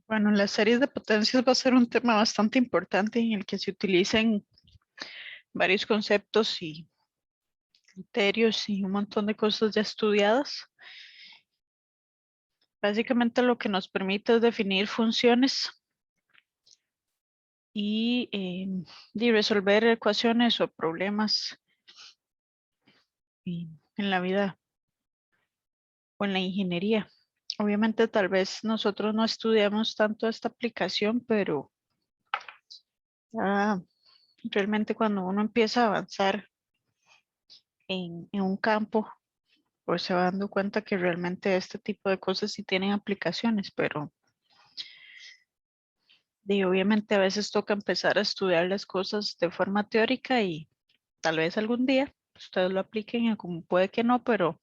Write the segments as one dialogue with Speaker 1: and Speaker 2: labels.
Speaker 1: Bueno, las series de potencias va a ser un tema bastante importante en el que se utilicen varios conceptos y criterios y un montón de cosas ya estudiadas. Básicamente lo que nos permite es definir funciones y resolver ecuaciones o problemas en la vida o en la ingeniería. Obviamente tal vez nosotros no estudiamos tanto esta aplicación, pero realmente cuando uno empieza a avanzar en un campo, pues se va dando cuenta que realmente este tipo de cosas sí tienen aplicaciones, pero obviamente a veces toca empezar a estudiar las cosas de forma teórica y tal vez algún día ustedes lo apliquen, como puede que no, pero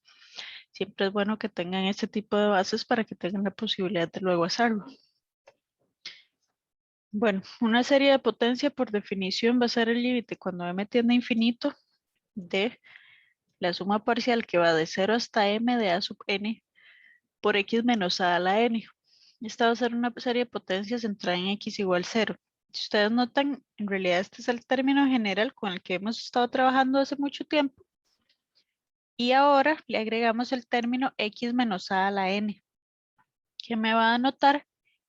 Speaker 1: siempre es bueno que tengan este tipo de bases para que tengan la posibilidad de luego hacerlo. Bueno, una serie de potencia por definición va a ser el límite cuando m tiende a infinito de la suma parcial que va de 0 hasta m de a sub n por x menos a la n. Esta va a ser una serie de potencias centrada en x igual 0. Si ustedes notan, en realidad este es el término general con el que hemos estado trabajando hace mucho tiempo. Y ahora le agregamos el término x menos a la n, que me va a anotar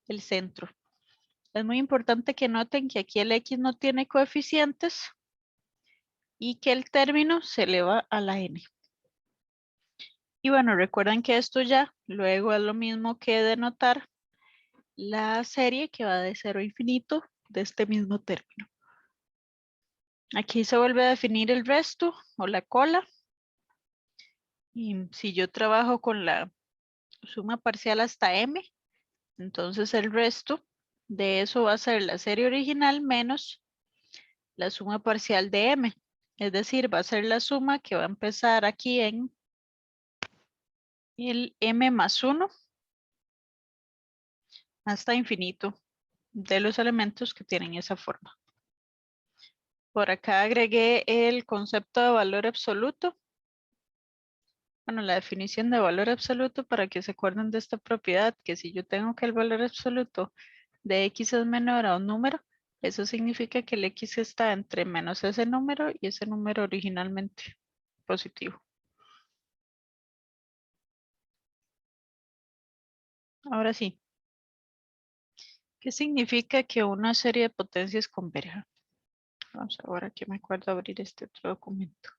Speaker 1: el centro. Es muy importante que noten que aquí el x no tiene coeficientes y que el término se eleva a la n. Y bueno, recuerden que esto ya luego es lo mismo que denotar la serie que va de 0 a infinito de este mismo término. Aquí se vuelve a definir el resto o la cola. Y si yo trabajo con la suma parcial hasta m, entonces el resto de eso va a ser la serie original menos la suma parcial de m. Es decir, va a ser la suma que va a empezar aquí en el m más 1 hasta infinito de los elementos que tienen esa forma. Por acá agregué el concepto de valor absoluto. Bueno, la definición de valor absoluto para que se acuerden de esta propiedad, que si yo tengo que el valor absoluto de x es menor a un número, eso significa que el x está entre menos ese número y ese número originalmente positivo. Ahora sí, ¿qué significa que una serie de potencias converja? Vamos ahora que me acuerdo abrir este otro documento.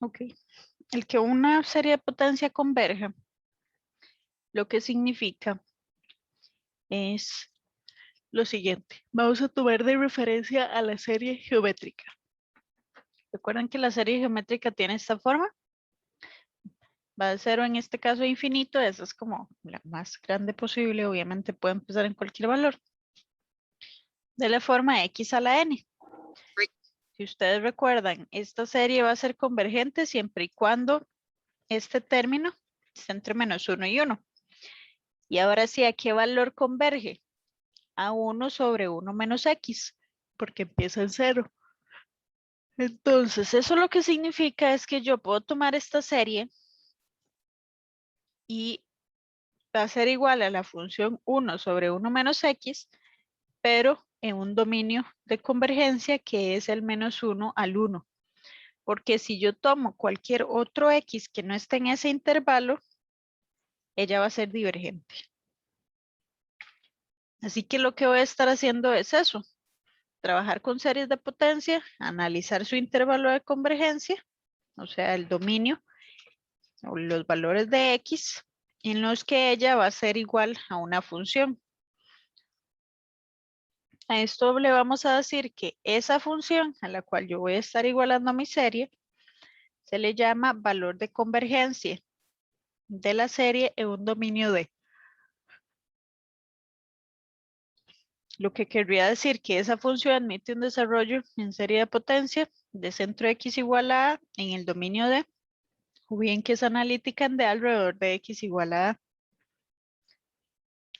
Speaker 1: Ok, el que una serie de potencia converja, lo que significa es lo siguiente. Vamos a tomar de referencia a la serie geométrica. ¿Recuerdan que la serie geométrica tiene esta forma? Va de 0 en este caso a infinito, esa es como la más grande posible, obviamente puede empezar en cualquier valor. De la forma x a la n. Si ustedes recuerdan, esta serie va a ser convergente siempre y cuando este término esté entre menos 1 y 1. Y ahora sí, ¿a qué valor converge? A 1 sobre 1 menos x, porque empieza en 0. Entonces, eso lo que significa es que yo puedo tomar esta serie y va a ser igual a la función 1 sobre 1 menos x, pero en un dominio de convergencia que es el menos 1 al 1. Porque si yo tomo cualquier otro x que no esté en ese intervalo, ella va a ser divergente. Así que lo que voy a estar haciendo es eso, trabajar con series de potencia, analizar su intervalo de convergencia, o sea, el dominio o los valores de x en los que ella va a ser igual a una función. A esto le vamos a decir que esa función a la cual yo voy a estar igualando a mi serie se le llama valor de convergencia de la serie en un dominio D. lo que querría decir que esa función admite un desarrollo en serie de potencia de centro x igual a A en el dominio D, o bien que es analítica en D alrededor de x igual a A.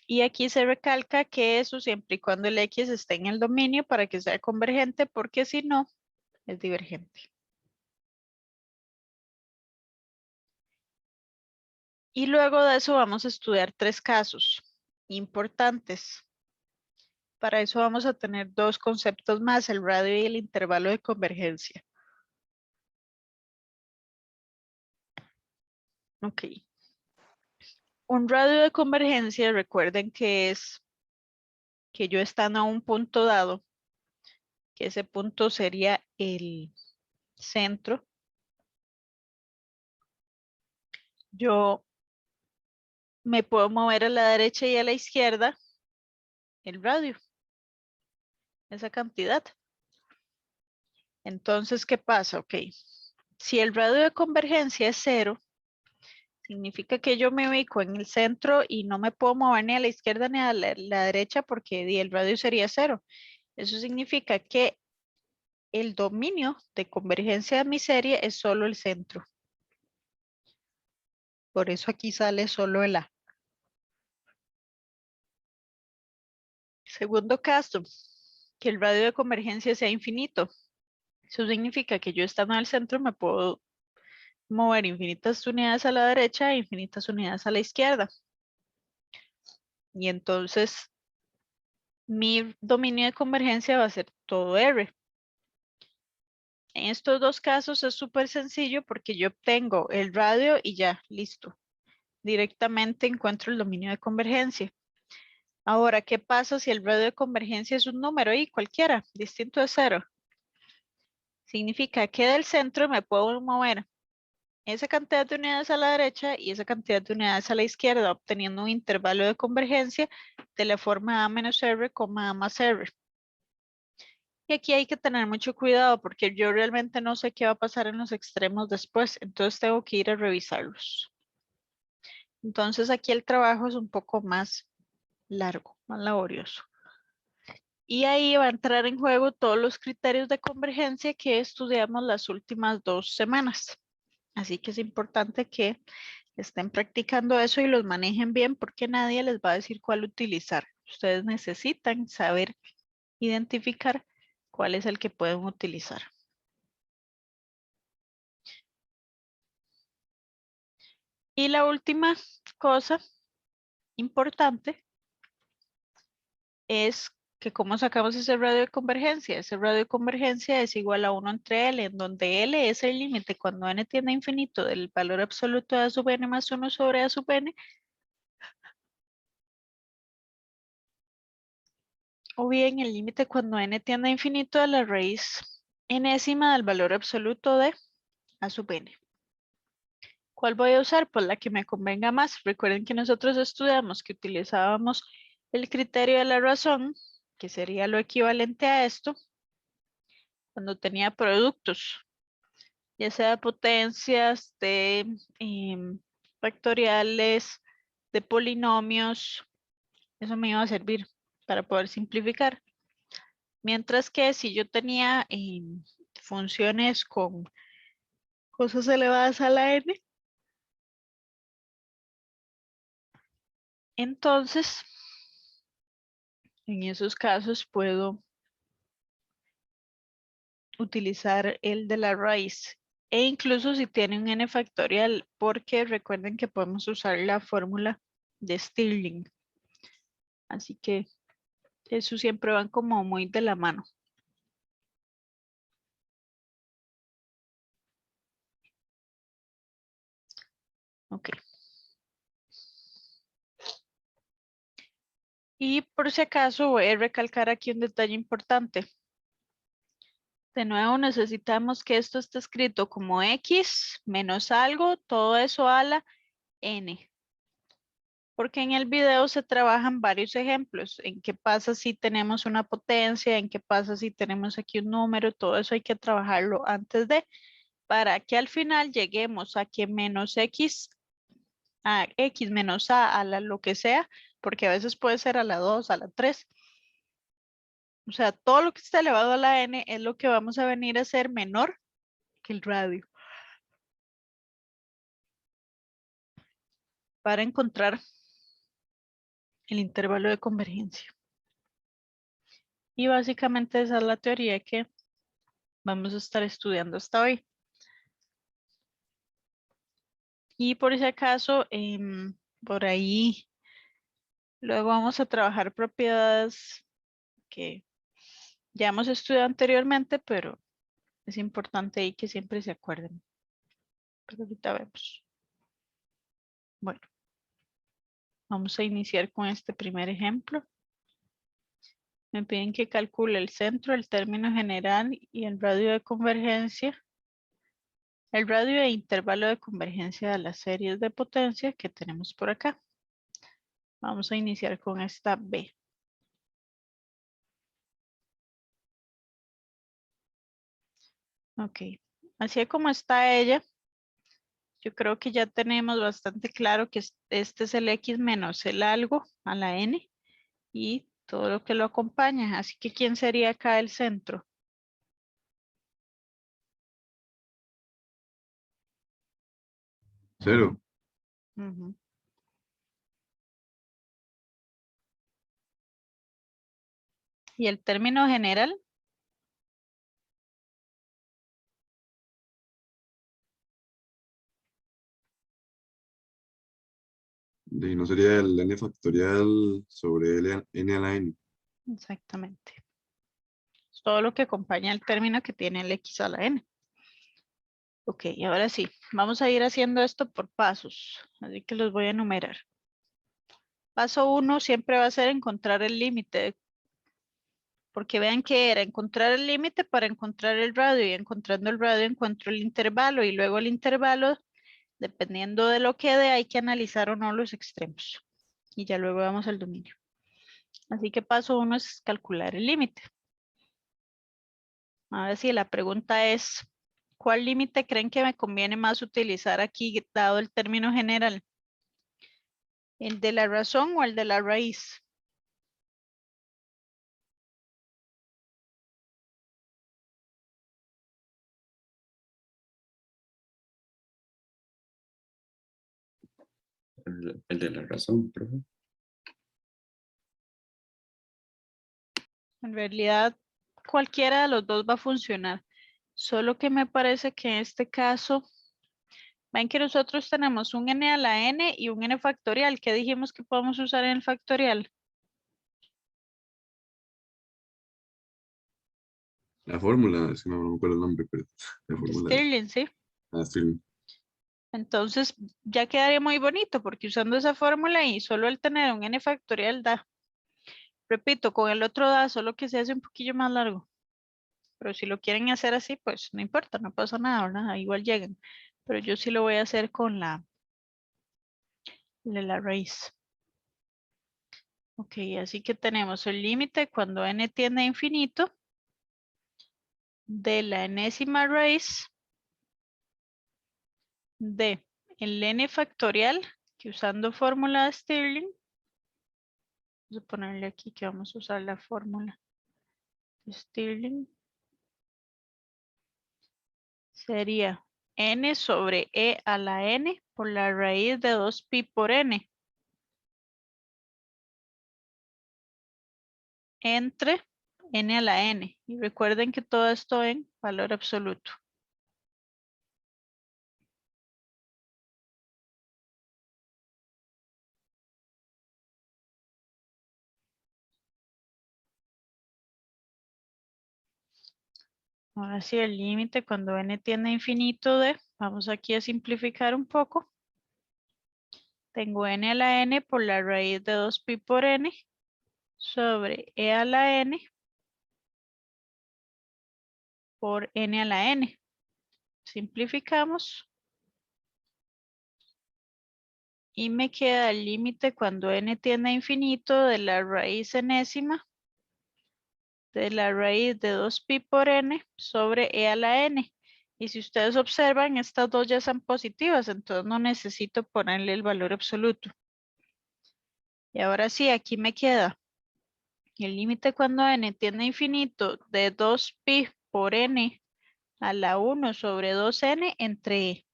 Speaker 1: Y aquí se recalca que eso siempre y cuando el x esté en el dominio para que sea convergente, porque si no, es divergente. Y luego de eso vamos a estudiar 3 casos importantes. Para eso vamos a tener 2 conceptos más, el radio y el intervalo de convergencia. Ok. Un radio de convergencia, recuerden que es que yo estando a un punto dado, que ese punto sería el centro, yo me puedo mover a la derecha y a la izquierda el radio, esa cantidad. Entonces, ¿qué pasa? Ok, si el radio de convergencia es 0, significa que yo me ubico en el centro y no me puedo mover ni a la izquierda ni a la derecha porque el radio sería 0. Eso significa que el dominio de convergencia de mi serie es solo el centro. Por eso aquí sale solo el A. Segundo caso, que el radio de convergencia sea infinito. Eso significa que yo estando en el centro me puedo mover infinitas unidades a la derecha e infinitas unidades a la izquierda. Y entonces mi dominio de convergencia va a ser todo R. En estos 2 casos es súper sencillo porque yo obtengo el radio y ya, listo. Directamente encuentro el dominio de convergencia. Ahora, ¿qué pasa si el radio de convergencia es un número y cualquiera, distinto de 0? Significa que del centro me puedo mover esa cantidad de unidades a la derecha y esa cantidad de unidades a la izquierda, obteniendo un intervalo de convergencia de la forma A menos R, A más R. Y aquí hay que tener mucho cuidado porque yo realmente no sé qué va a pasar en los extremos después, entonces tengo que ir a revisarlos. Entonces aquí el trabajo es un poco más largo, más laborioso. Y ahí va a entrar en juego todos los criterios de convergencia que estudiamos las últimas 2 semanas. Así que es importante que estén practicando eso y los manejen bien porque nadie les va a decir cuál utilizar. Ustedes necesitan saber identificar cuál es el que pueden utilizar. Y la última cosa importante es que cómo sacamos ese radio de convergencia. Ese radio de convergencia es igual a 1 entre L, en donde L es el límite cuando n tiende a infinito del valor absoluto de A sub n más 1 sobre A sub n, o bien el límite cuando n tiende a infinito de la raíz enésima del valor absoluto de A sub n. ¿Cuál voy a usar? Pues la que me convenga más. Recuerden que nosotros estudiamos que utilizábamos el criterio de la razón, que sería lo equivalente a esto, cuando tenía productos, ya sea potencias de factoriales, de polinomios, eso me iba a servir para poder simplificar. Mientras que si yo tenía funciones con cosas elevadas a la n, entonces en esos casos puedo utilizar el de la raíz. E incluso si tiene un n factorial, porque recuerden que podemos usar la fórmula de Stirling. Así que eso siempre van como muy de la mano. Ok. Y por si acaso voy a recalcar aquí un detalle importante. De nuevo necesitamos que esto esté escrito como x menos algo, todo eso a la n. Porque en el video se trabajan varios ejemplos. En qué pasa si tenemos una potencia, en qué pasa si tenemos aquí un número, todo eso hay que trabajarlo antes de, para que al final lleguemos a que menos x, a x menos a la lo que sea, porque a veces puede ser a la 2, a la 3, O sea, todo lo que está elevado a la n es lo que vamos a venir a ser menor que el radio. Para encontrar el intervalo de convergencia. Y básicamente esa es la teoría que vamos a estar estudiando hasta hoy. Y por si acaso, por ahí, luego vamos a trabajar propiedades que ya hemos estudiado anteriormente, pero es importante ahí que siempre se acuerden. Pero ahorita vemos. Bueno, vamos a iniciar con este primer ejemplo. Me piden que calcule el centro, el término general y el radio de convergencia. El radio e intervalo de convergencia de las series de potencia que tenemos por acá. Vamos a iniciar con esta B. Ok, así como está ella, yo creo que ya tenemos bastante claro que este es el X menos el algo a la N y todo lo que lo acompaña. Así que, ¿quién sería acá el centro?
Speaker 2: Cero.
Speaker 1: Ujú. ¿Y el término general?
Speaker 2: Y no sería el n factorial sobre n a la n.
Speaker 1: Exactamente. Es todo lo que acompaña el término que tiene el X a la N. Ok, ahora sí, vamos a ir haciendo esto por pasos, así que los voy a enumerar. Paso 1 siempre va a ser encontrar el límite, porque vean que era encontrar el límite para encontrar el radio, y encontrando el radio encuentro el intervalo, y luego el intervalo, dependiendo de lo que dé, hay que analizar o no los extremos. Y ya luego vamos al dominio. Así que paso 1 es calcular el límite. Ahora sí, la pregunta es, ¿cuál límite creen que me conviene más utilizar aquí, dado el término general? ¿El de la razón o el de la raíz?
Speaker 3: El de la razón, profe.
Speaker 1: En realidad, cualquiera de los dos va a funcionar. Solo que me parece que en este caso, ven que nosotros tenemos un n a la n y un n factorial. ¿Qué dijimos que podemos usar en el factorial?
Speaker 2: La fórmula, es que no me acuerdo el nombre, pero la fórmula.
Speaker 1: Stirling, ¿sí?
Speaker 2: Stirling.
Speaker 1: Entonces, ya quedaría muy bonito porque usando esa fórmula y solo el tener un n factorial da. Repito, con el otro da, solo que se hace un poquillo más largo. Pero si lo quieren hacer así, pues no importa, no pasa nada, ¿verdad? Igual llegan. Pero yo sí lo voy a hacer con la de la raíz. Ok, así que tenemos el límite cuando n tiende a infinito de la enésima raíz de el n factorial, que usando fórmula de Stirling, vamos a ponerle aquí que vamos a usar la fórmula de Stirling, sería n sobre e a la n por la raíz de 2pi por n entre n a la n. Y recuerden que todo esto en valor absoluto. Ahora sí, el límite cuando n tiende a infinito de, vamos aquí a simplificar un poco. Tengo n a la n por la raíz de 2pi por n sobre e a la n por n a la n. Simplificamos. Y me queda el límite cuando n tiende a infinito de la raíz enésima de la raíz de 2pi por n sobre e a la n. Y si ustedes observan, estas dos ya son positivas, entonces no necesito ponerle el valor absoluto. Y ahora sí, aquí me queda Y el límite cuando n tiende a infinito de 2pi por n a la 1 sobre 2n entre e.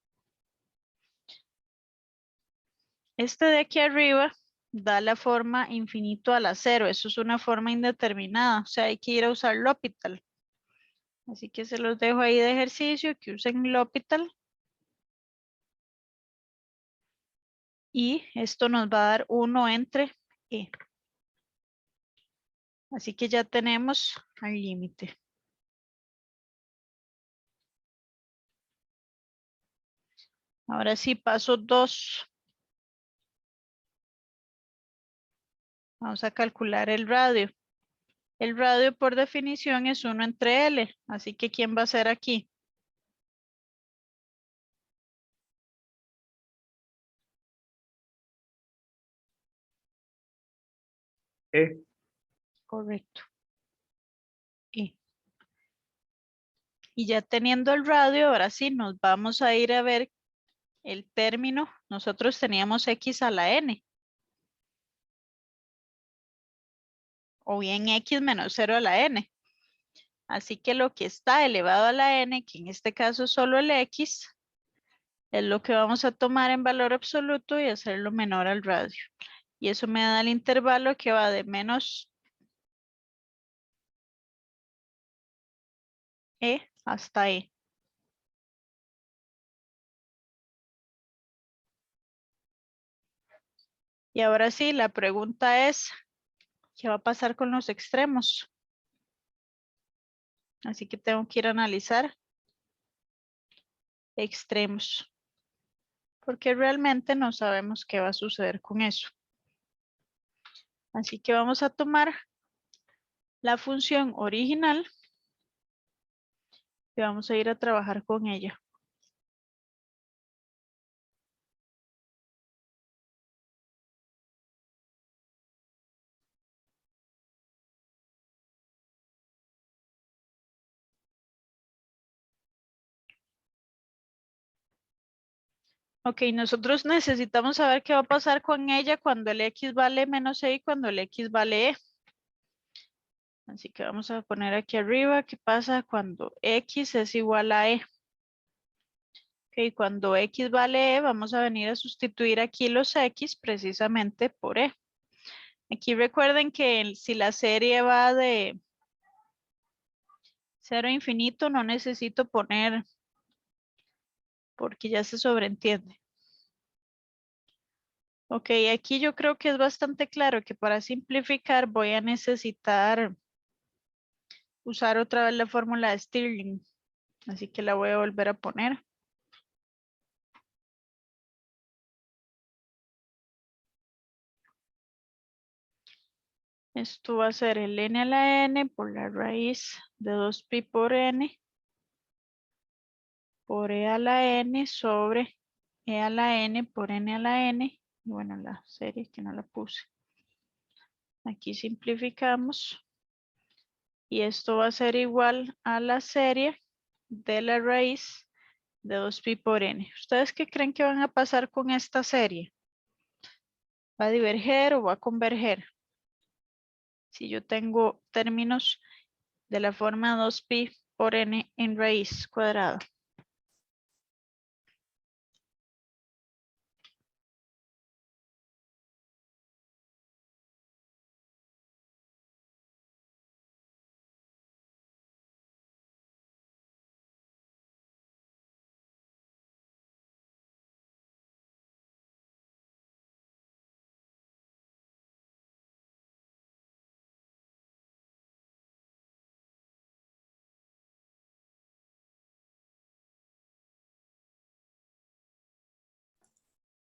Speaker 1: Este de aquí arriba da la forma infinito a la 0. Eso es una forma indeterminada. O sea, hay que ir a usar L'Hopital. Así que se los dejo ahí de ejercicio, que usen L'Hopital. Y esto nos va a dar 1 entre e. Así que ya tenemos al límite. Ahora sí, paso 2. Vamos a calcular el radio. El radio por definición es 1 entre L. Así que ¿quién va a ser aquí?
Speaker 4: E.
Speaker 1: Correcto. E. Y ya teniendo el radio, ahora sí nos vamos a ir a ver el término. Nosotros teníamos x a la n. O bien x menos 0 a la n. Así que lo que está elevado a la n, que en este caso es solo el x, es lo que vamos a tomar en valor absoluto y hacerlo menor al radio. Y eso me da el intervalo que va de menos e hasta e. Y ahora sí, la pregunta es, ¿qué va a pasar con los extremos? Así que tengo que ir a analizar extremos. Porque realmente no sabemos qué va a suceder con eso. Así que vamos a tomar la función original y vamos a ir a trabajar con ella. Ok, nosotros necesitamos saber qué va a pasar con ella cuando el x vale menos e y cuando el x vale e. Así que vamos a poner aquí arriba qué pasa cuando x es igual a e. Ok, cuando x vale e, vamos a venir a sustituir aquí los x precisamente por e. Aquí recuerden que si la serie va de 0 a infinito, no necesito poner porque ya se sobreentiende. Ok, aquí yo creo que es bastante claro que para simplificar voy a necesitar usar otra vez la fórmula de Stirling. Así que la voy a volver a poner. Esto va a ser el n a la n por la raíz de 2pi por n por e a la n sobre e a la n por n a la n. Y bueno, la serie que no la puse. Aquí simplificamos. Y esto va a ser igual a la serie de la raíz de 2pi por n. ¿Ustedes qué creen que van a pasar con esta serie? ¿Va a diverger o va a converger? Si yo tengo términos de la forma 2pi por n en raíz cuadrada.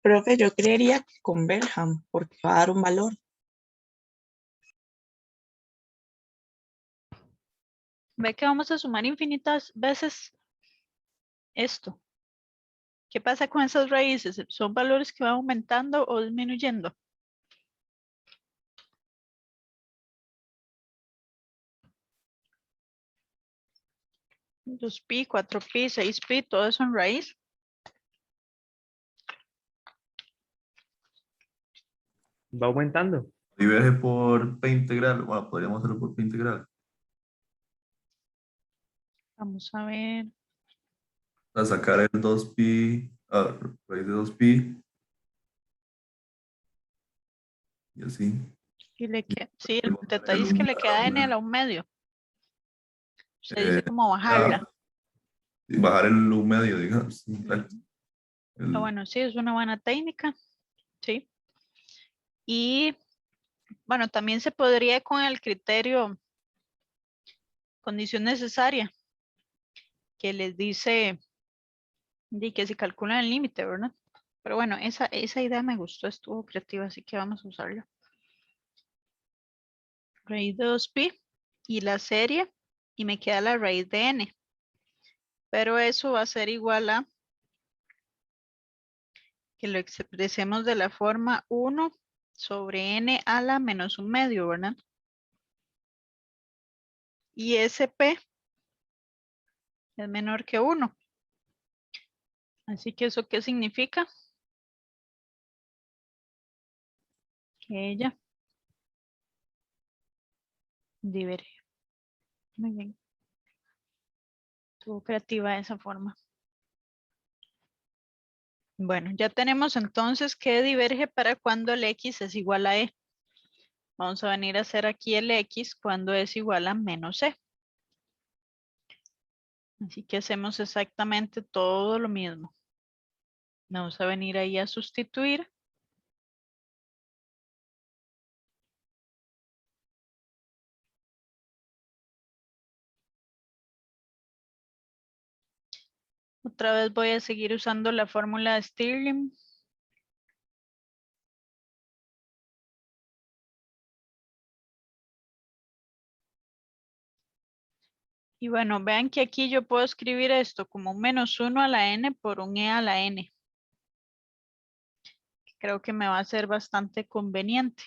Speaker 5: Profe, yo creería que converjan porque va a dar un valor.
Speaker 1: Ve que vamos a sumar infinitas veces esto. ¿Qué pasa con esas raíces? ¿Son valores que van aumentando o disminuyendo? Dos pi, 4pi, 6pi, todo eso en raíz.
Speaker 4: Va aumentando. Diverge por P integral. Bueno, podríamos hacerlo por P integral.
Speaker 1: Vamos a ver.
Speaker 4: A sacar el 2pi, raíz de 2pi. Y así.
Speaker 1: Y sí, el detalle es que le queda n a la 1/2. Se dice como bajarla.
Speaker 4: Bajar el U medio, digamos.
Speaker 1: Pero bueno, sí, es una buena técnica. Sí. Y bueno, también se podría con el criterio condición necesaria, que les dice que se calcula el límite, ¿verdad? Pero bueno, esa idea me gustó, estuvo creativa, así que vamos a usarla. Raíz de 2pi y la serie, y me queda la raíz de n. Pero eso va a ser igual a que lo expresemos de la forma 1 sobre n a la menos 1/2, ¿verdad? Y ese p es menor que 1. Así que ¿eso qué significa? Que ella diverge. Muy bien. Estuvo creativa de esa forma. Bueno, ya tenemos entonces que diverge para cuando el x es igual a e. Vamos a venir a hacer aquí el x cuando es igual a menos e. Así que hacemos exactamente todo lo mismo. Vamos a venir ahí a sustituir. Otra vez voy a seguir usando la fórmula de Stirling. Y bueno, vean que aquí yo puedo escribir esto como un menos 1 a la n por un e a la n. Creo que me va a ser bastante conveniente.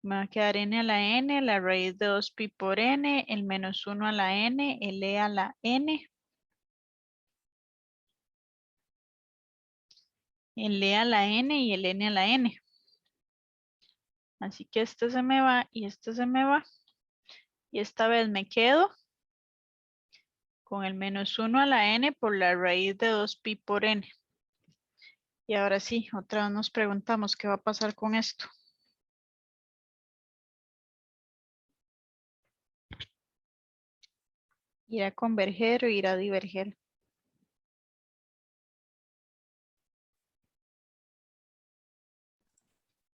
Speaker 1: Me va a quedar n a la n, la raíz de 2pi por n, el menos 1 a la n, el e a la n. El e a la n y el n a la n. Así que este se me va y este se me va. Y esta vez me quedo con el menos 1 a la n por la raíz de 2pi por n. Y ahora sí, otra vez nos preguntamos qué va a pasar con esto. ¿Irá a converger o irá a diverger?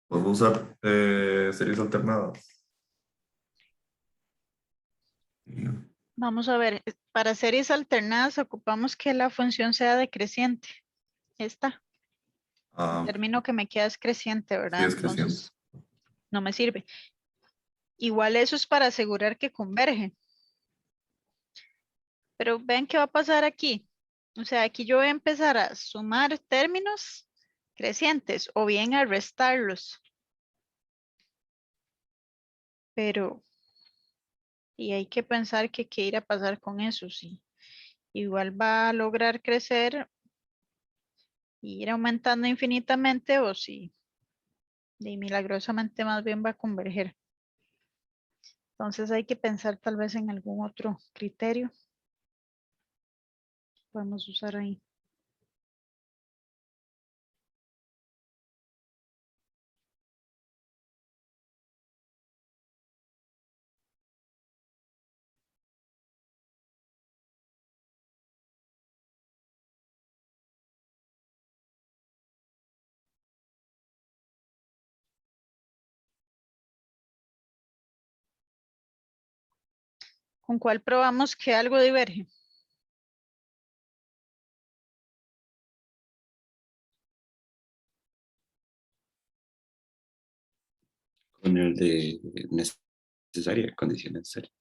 Speaker 4: Podemos usar series alternadas.
Speaker 1: Vamos a ver, para series alternadas ocupamos que la función sea decreciente. Esta, el término que me queda es creciente, ¿verdad?
Speaker 4: Sí, es creciente.
Speaker 1: Entonces, no me sirve. Igual eso es para asegurar que converge. Pero vean qué va a pasar aquí. O sea, aquí yo voy a empezar a sumar términos crecientes o bien a restarlos. Pero, y hay que pensar que qué irá a pasar con eso, sí. Igual va a lograr crecer y ir aumentando infinitamente o si y milagrosamente más bien va a converger. Entonces hay que pensar tal vez en algún otro criterio. Podemos usar ahí. ¿Con cuál probamos que algo diverge?
Speaker 3: Con el de necesaria, condición necesaria.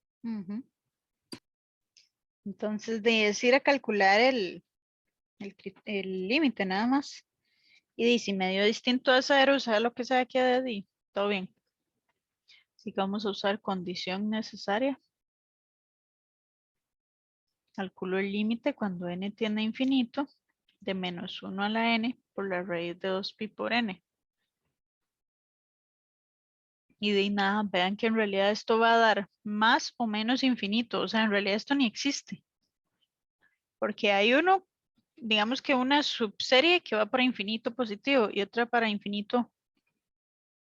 Speaker 1: Entonces, ir a calcular el límite nada más. Y si me dio distinto a 0, ¿sabe lo que sea que de ahí? Todo bien. Así que vamos a usar condición necesaria. Calculo el límite cuando n tiende a infinito de menos 1 a la n por la raíz de 2pi por n. Y de nada, vean que en realidad esto va a dar más o menos infinito. O sea, en realidad esto ni existe. Porque hay uno, digamos que una subserie que va para infinito positivo y otra para infinito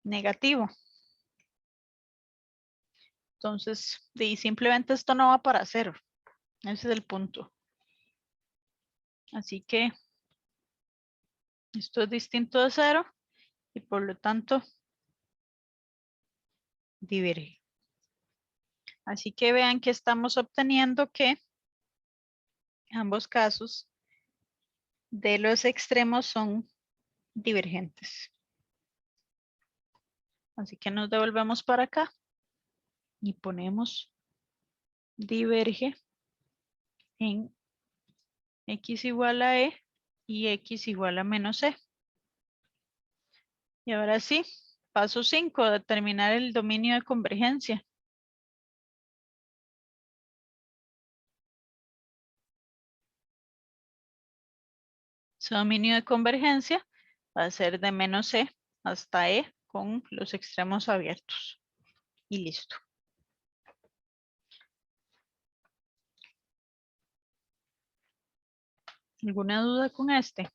Speaker 1: negativo. Entonces, simplemente esto no va para cero. Ese es el punto. Así que esto es distinto de cero y por lo tanto diverge. Así que vean que estamos obteniendo que ambos casos de los extremos son divergentes. Así que nos devolvemos para acá y ponemos diverge en x igual a e y x igual a menos e. Y ahora sí, paso 5, determinar el dominio de convergencia. Su dominio de convergencia va a ser de menos e hasta e con los extremos abiertos. Y listo. ¿Alguna duda con este?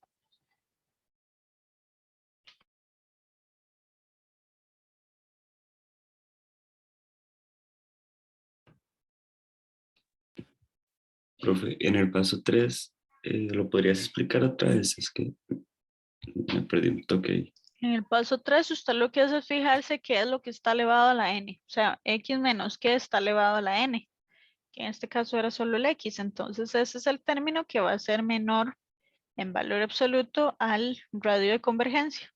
Speaker 3: Profe, en el paso 3, ¿lo podrías explicar otra vez? Es que me perdí un toque ahí.
Speaker 1: En el paso 3, usted lo que hace es fijarse qué es lo que está elevado a la n. O sea, x menos qué está elevado a la n. Que en este caso era solo el x. Entonces ese es el término que va a ser menor en valor absoluto al radio de convergencia.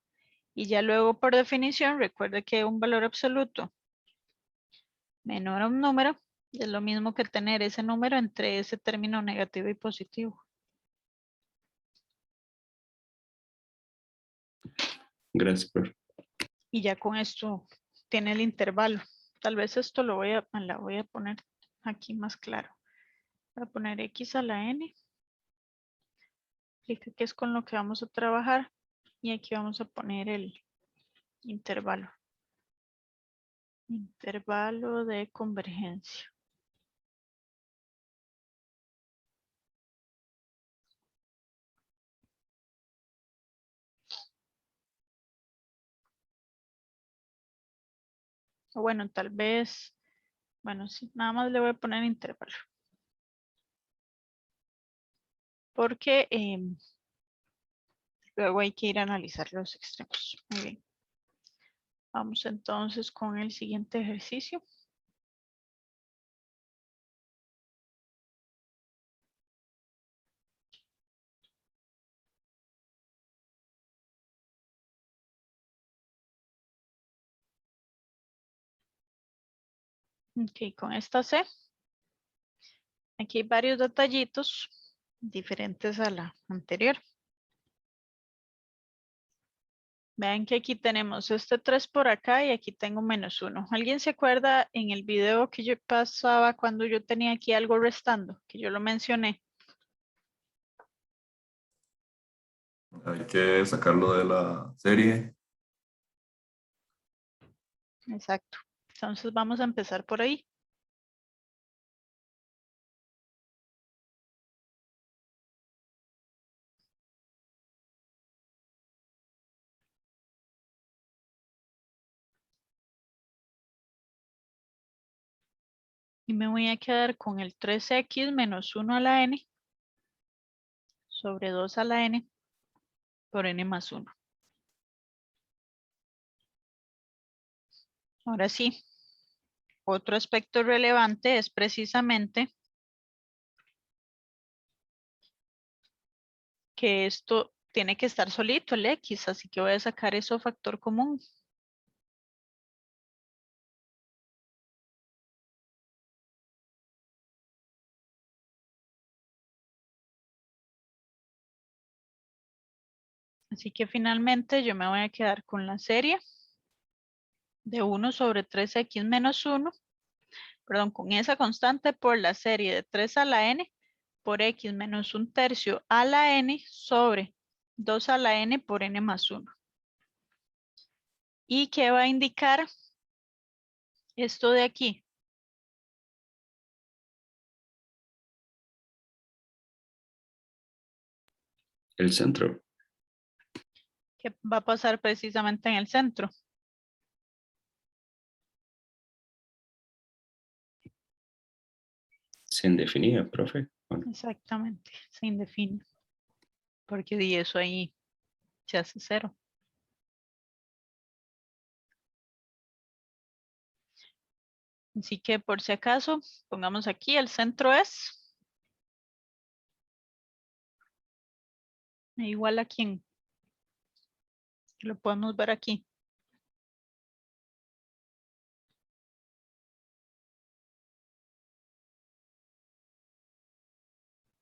Speaker 1: Y ya luego por definición, recuerde que un valor absoluto menor a un número es lo mismo que tener ese número entre ese término negativo y positivo.
Speaker 3: Gracias, profe.
Speaker 1: Y ya con esto tiene el intervalo. Tal vez esto la voy a poner aquí más claro. Voy a poner x a la n. Explica que es con lo que vamos a trabajar. Y aquí vamos a poner el intervalo. Intervalo de convergencia. O bueno, tal vez, bueno, sí, nada más le voy a poner intervalo. Porque luego hay que ir a analizar los extremos. Muy bien. Vamos entonces con el siguiente ejercicio. Ok, con esta C. Aquí hay varios detallitos diferentes a la anterior. Vean que aquí tenemos este 3 por acá y aquí tengo menos 1. ¿Alguien se acuerda en el video que yo pasaba cuando yo tenía aquí algo restando? Que yo lo mencioné.
Speaker 4: Hay que sacarlo de la serie.
Speaker 1: Exacto. Entonces vamos a empezar por ahí. Y me voy a quedar con el 3x menos 1 a la n sobre 2 a la n por n más 1. Ahora sí, otro aspecto relevante es precisamente que esto tiene que estar solito el x, así que voy a sacar eso factor común. Así que finalmente yo me voy a quedar con la serie de 1 sobre 3x menos 1, perdón, con esa constante por la serie de 3 a la n por x menos 1/3 a la n sobre 2 a la n por n más 1. Y que va a indicar Esto de aquí.
Speaker 3: El centro.
Speaker 1: ¿Qué va a pasar precisamente en el centro?
Speaker 3: Se indefinida, profe. Bueno,
Speaker 1: Exactamente, se indefine. Porque di eso ahí se hace 0. Así que por si acaso, pongamos aquí el centro es igual a quién. Lo podemos ver aquí.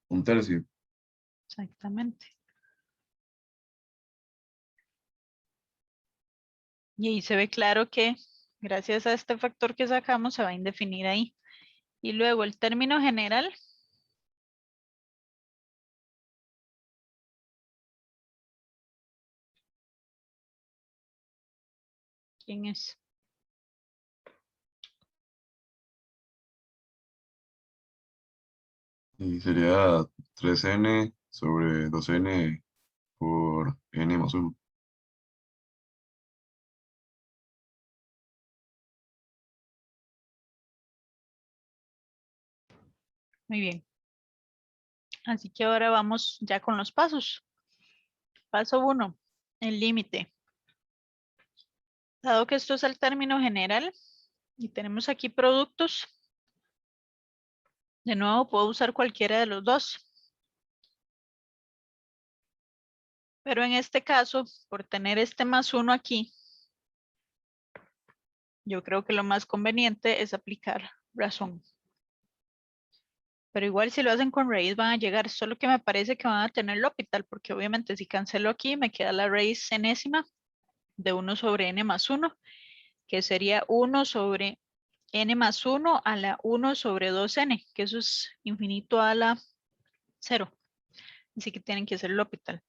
Speaker 2: Un tercio.
Speaker 1: Exactamente. Y ahí se ve claro que gracias a este factor que sacamos se va a indefinir ahí. Y luego el término general. ¿Quién es?
Speaker 2: Y sería 3n sobre 2n por n más 1.
Speaker 1: Muy bien. Así que ahora vamos ya con los pasos. Paso 1, el límite. Dado que esto es el término general y tenemos aquí productos, de nuevo puedo usar cualquiera de los dos. Pero en este caso, por tener este más 1 aquí, yo creo que lo más conveniente es aplicar razón. Pero igual si lo hacen con raíz van a llegar, solo que me parece que van a tener L'Hopital, porque obviamente si cancelo aquí me queda la raíz enésima de 1 sobre n más 1, que sería 1 sobre n más 1 a la 1 sobre 2n, que eso es infinito a la 0. Así que tienen que hacer L'Hopital.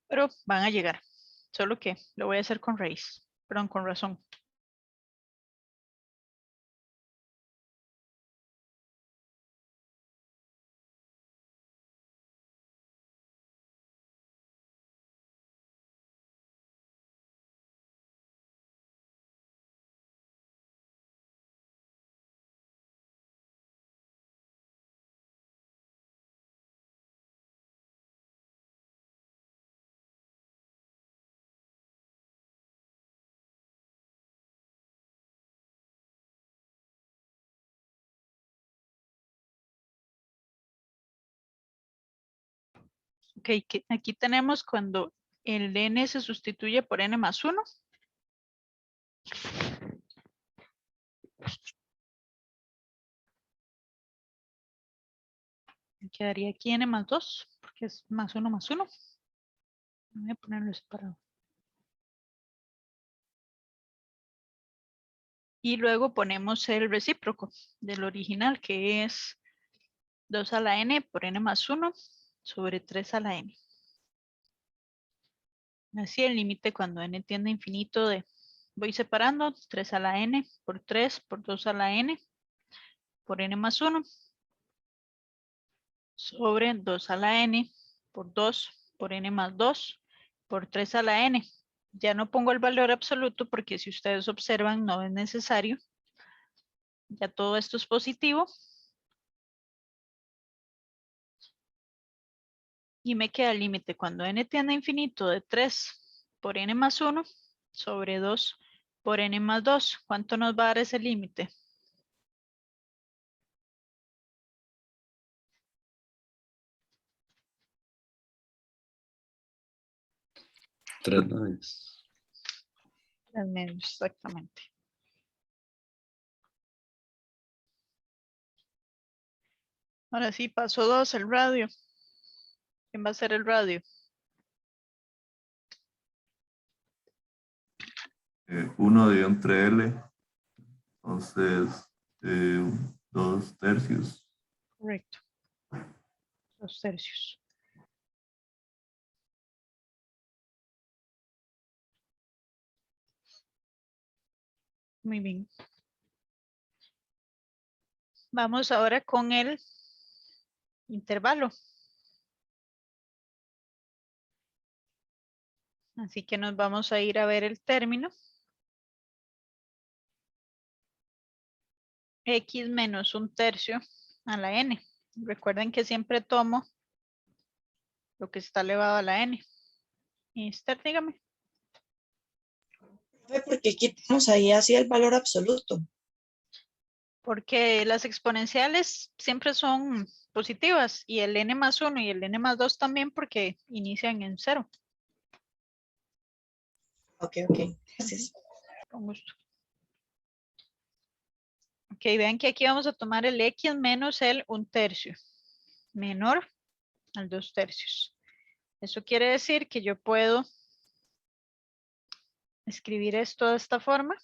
Speaker 1: Pero van a llegar, solo que lo voy a hacer con raíz, perdón, con razón. Ok, que aquí tenemos cuando el n se sustituye por n más 1. Quedaría aquí n más 2, porque es más 1 más 1. Voy a ponerlo separado. Y luego ponemos el recíproco del original, que es 2 a la n por n más 1 sobre 3 a la n. Así el límite cuando n tiende a infinito de, voy separando, 3 a la n por 3 por 2 a la n por n más 1 sobre 2 a la n por 2 por n más 2 por 3 a la n. Ya no pongo el valor absoluto porque si ustedes observan no es necesario. Ya todo esto es positivo. Y me queda el límite cuando n tiende a infinito de 3 por n más 1 sobre 2 por n más 2. ¿Cuánto nos va a dar ese límite?
Speaker 3: tres noves.
Speaker 1: 3 medios, exactamente. Ahora sí, paso 2, el radio. ¿Quién va a ser el radio?
Speaker 4: 1 dividido entre L. Entonces, 2 tercios.
Speaker 1: Correcto. 2 tercios. Muy bien. Vamos ahora con el intervalo. Así que nos vamos a ir a ver el término. X menos 1/3 a la n. Recuerden que siempre tomo lo que está elevado a la n. Y Esther, dígame.
Speaker 5: Porque quitamos ahí así el valor absoluto.
Speaker 1: Porque las exponenciales siempre son positivas y el n+1 y el n+2 también porque inician en 0.
Speaker 5: Ok, gracias.
Speaker 1: Con gusto. Ok, vean que aquí vamos a tomar el x menos el 1/3 menor al 2/3. Eso quiere decir que yo puedo escribir esto de esta forma.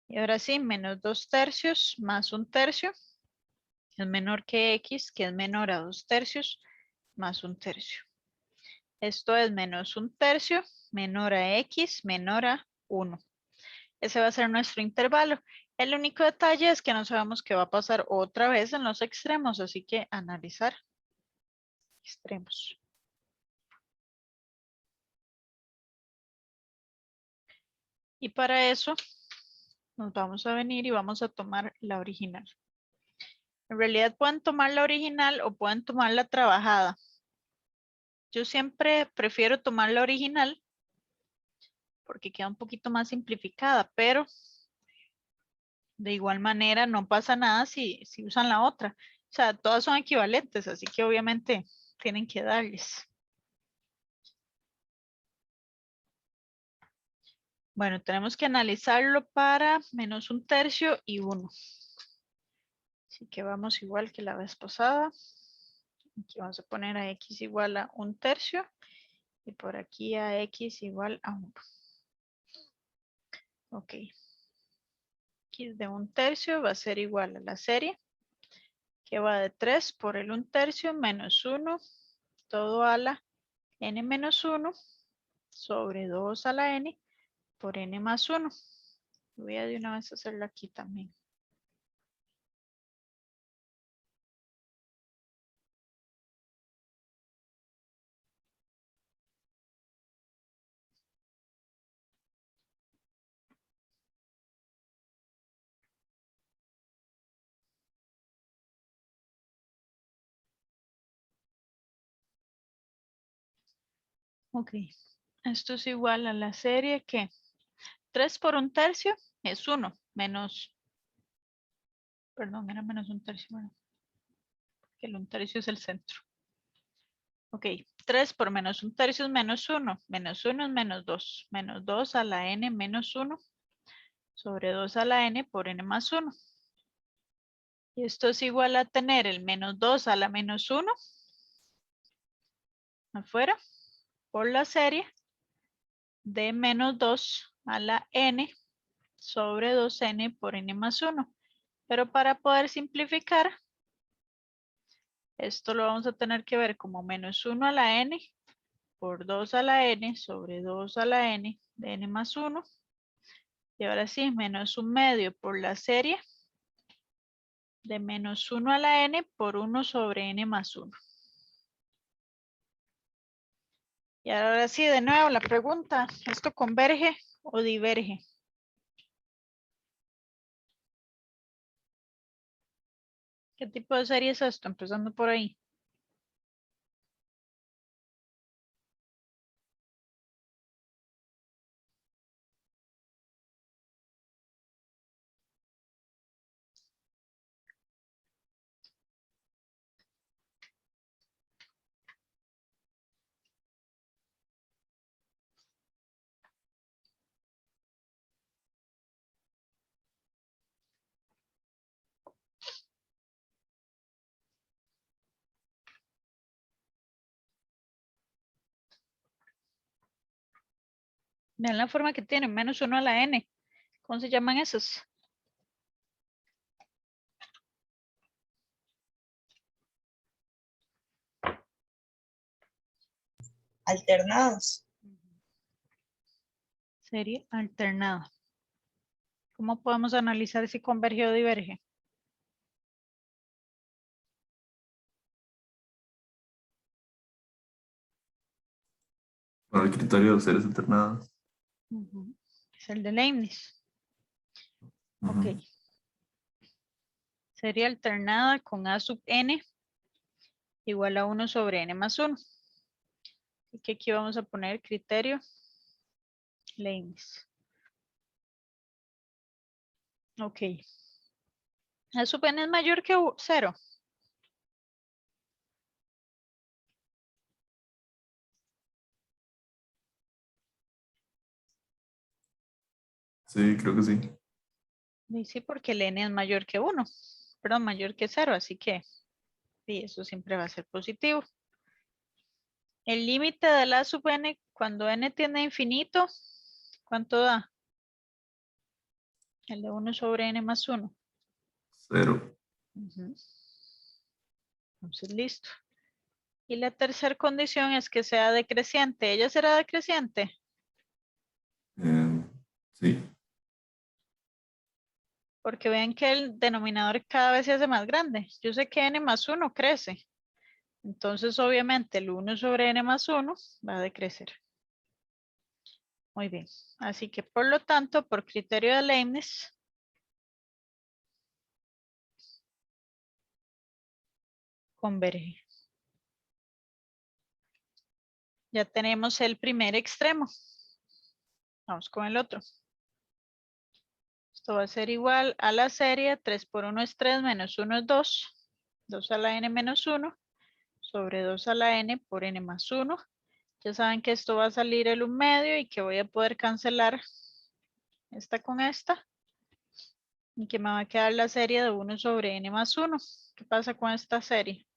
Speaker 1: Y ahora sí, menos 2/3 más 1/3 es menor que x, que es menor a 2/3 más 1/3. Esto es menos 1/3 menor a x menor a 1. Ese va a ser nuestro intervalo. El único detalle es que no sabemos qué va a pasar otra vez en los extremos, así que analizar extremos. Y para eso nos vamos a venir y vamos a tomar la original. En realidad pueden tomar la original o pueden tomar la trabajada. Yo siempre prefiero tomar la original porque queda un poquito más simplificada, pero de igual manera no pasa nada si usan la otra. O sea, todas son equivalentes, así que obviamente tienen que darles. Bueno, tenemos que analizarlo para menos 1/3 y 1. Así que vamos igual que la vez pasada. Aquí vamos a poner a x igual a 1/3 y por aquí a x igual a 1. Ok. X de 1/3 va a ser igual a la serie que va de 3 por el 1/3 menos 1 todo a la n menos 1 sobre 2 a la n por n más 1. Voy a de una vez hacerlo aquí también. Ok, esto es igual a la serie que 3 por 1/3 es 1 menos, perdón, era menos 1/3, bueno, que el 1/3 es el centro. Ok, 3 por menos 1/3 es menos 1, menos 1 es menos 2 a la n menos 1 sobre 2 a la n por n más 1. Y esto es igual a tener el menos 2 a la menos 1 afuera por la serie de menos 2 a la n sobre 2n por n más 1. Pero para poder simplificar, esto lo vamos a tener que ver como menos 1 a la n por 2 a la n sobre 2 a la n de n más 1. Y ahora sí, menos 1/2 por la serie de menos 1 a la n por 1 sobre n más 1. Y ahora sí, de nuevo la pregunta, ¿esto converge o diverge? ¿Qué tipo de serie es esto? Empezando por ahí. Vean la forma que tiene, menos 1 a la n. ¿Cómo se llaman esos?
Speaker 5: Alternados.
Speaker 1: Serie alternada. ¿Cómo podemos analizar si converge o diverge?
Speaker 4: Con el criterio de series alternadas.
Speaker 1: Ujú. Es el de Leibniz.
Speaker 4: Ujú.
Speaker 1: Ok. Sería alternada con A sub n igual a 1 sobre n más 1. Así que aquí vamos a poner criterio Leibniz. Ok. A sub n es mayor que 0.
Speaker 4: Sí, creo que sí.
Speaker 1: Y sí, porque el n es mayor que 1. Perdón, mayor que 0. Así que sí, eso siempre va a ser positivo. El límite de la sub n cuando n tiende a infinito, ¿cuánto da? El de 1 sobre n más 1.
Speaker 4: 0.
Speaker 1: Ujú. Entonces, listo. Y la tercera condición es que sea decreciente. ¿Ella será decreciente?
Speaker 4: Sí.
Speaker 1: Porque vean que el denominador cada vez se hace más grande. Yo sé que n más 1 crece. Entonces, obviamente, el 1 sobre n más 1 va a decrecer. Muy bien. Así que, por lo tanto, por criterio de Leibniz, converge. Ya tenemos el primer extremo. Vamos con el otro. Esto va a ser igual a la serie 3 por 1 es 3 menos 1 es 2. 2 a la n menos 1 sobre 2 a la n por n más 1. Ya saben que esto va a salir el 1 medio y que voy a poder cancelar esta con esta. Y que me va a quedar la serie de 1 sobre n más 1. ¿Qué pasa con esta serie?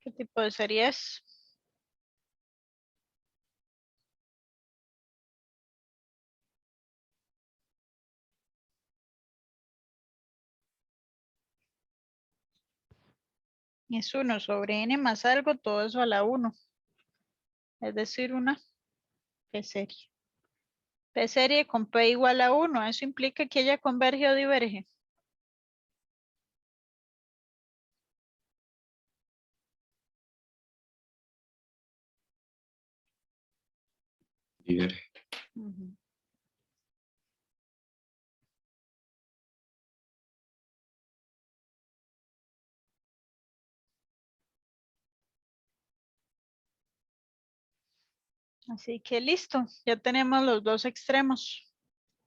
Speaker 1: ¿Qué tipo de serie es? Es 1 sobre n más algo, todo eso a la 1. Es decir, una p-serie. P-serie con p igual a 1. Eso implica que ella converge o diverge.
Speaker 3: Diverge.
Speaker 1: Ujú. Así que listo, ya tenemos los dos extremos.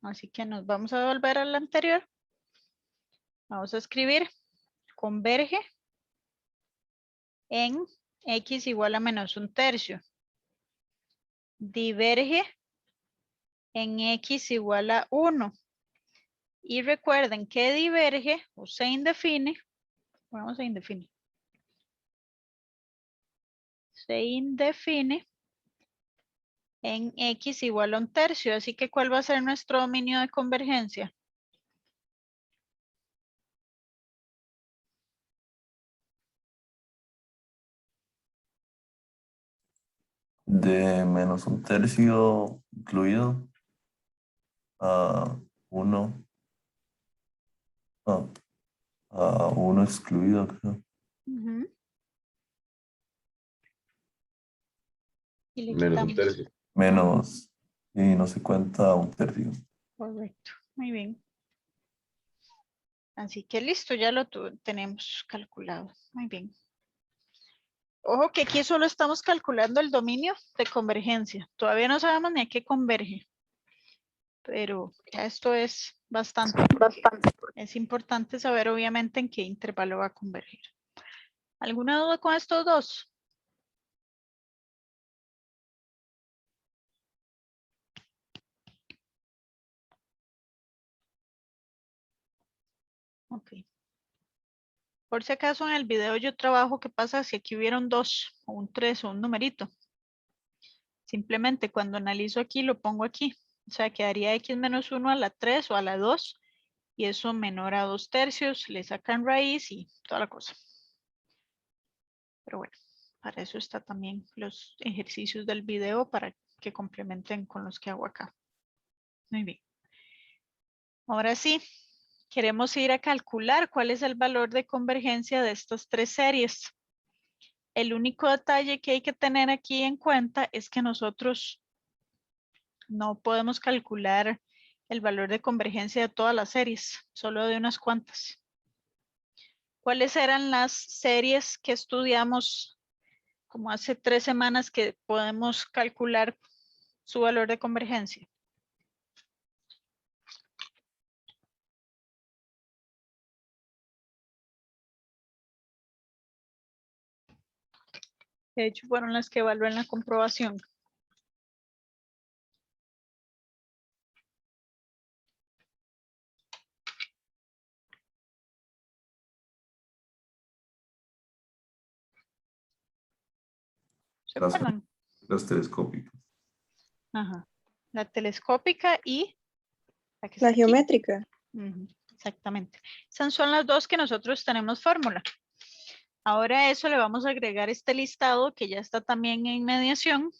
Speaker 1: Así que nos vamos a volver al anterior. Vamos a escribir converge en x igual a menos 1/3. Diverge en x igual a 1. Y recuerden que diverge o se indefine. Vamos a indefine. Se indefine en x igual a 1/3. Así que ¿cuál va a ser nuestro dominio de convergencia?
Speaker 4: De menos 1/3 incluido a 1. A 1 excluido, creo.
Speaker 1: Ujú. Y le
Speaker 2: Menos un
Speaker 1: quitamos.
Speaker 2: tercio.
Speaker 4: Menos, y no se cuenta 1/3.
Speaker 1: Correcto. Muy bien. Así que listo, ya lo tenemos calculado. Muy bien. Ojo que aquí solo estamos calculando el dominio de convergencia. Todavía no sabemos ni a qué converge. Pero ya esto es bastante. Es importante saber obviamente en qué intervalo va a converger. ¿Alguna duda con estos dos? Ok. Por si acaso en el video yo trabajo qué pasa si aquí hubiera un 2 o un 3 o un numerito. Simplemente cuando analizo aquí lo pongo aquí. O sea, quedaría x menos 1 a la 3 o a la 2 y eso menor a 2/3, le sacan raíz y toda la cosa. Pero bueno, para eso está también los ejercicios del video para que complementen con los que hago acá. Muy bien. Ahora sí, queremos ir a calcular cuál es el valor de convergencia de estas tres series. El único detalle que hay que tener aquí en cuenta es que nosotros no podemos calcular el valor de convergencia de todas las series, solo de unas cuantas. ¿Cuáles eran las series que estudiamos como hace 3 semanas que podemos calcular su valor de convergencia? De hecho, fueron las que evalué en la comprobación. ¿Se
Speaker 4: Las,
Speaker 1: acuerdan?
Speaker 4: las telescópicas.
Speaker 1: Ajá. La telescópica y la que está
Speaker 6: La
Speaker 1: aquí.
Speaker 6: geométrica.
Speaker 1: Ujú, exactamente. Esas son las dos que nosotros tenemos fórmula. Ahora a eso le vamos a agregar este listado que ya está también en mediación,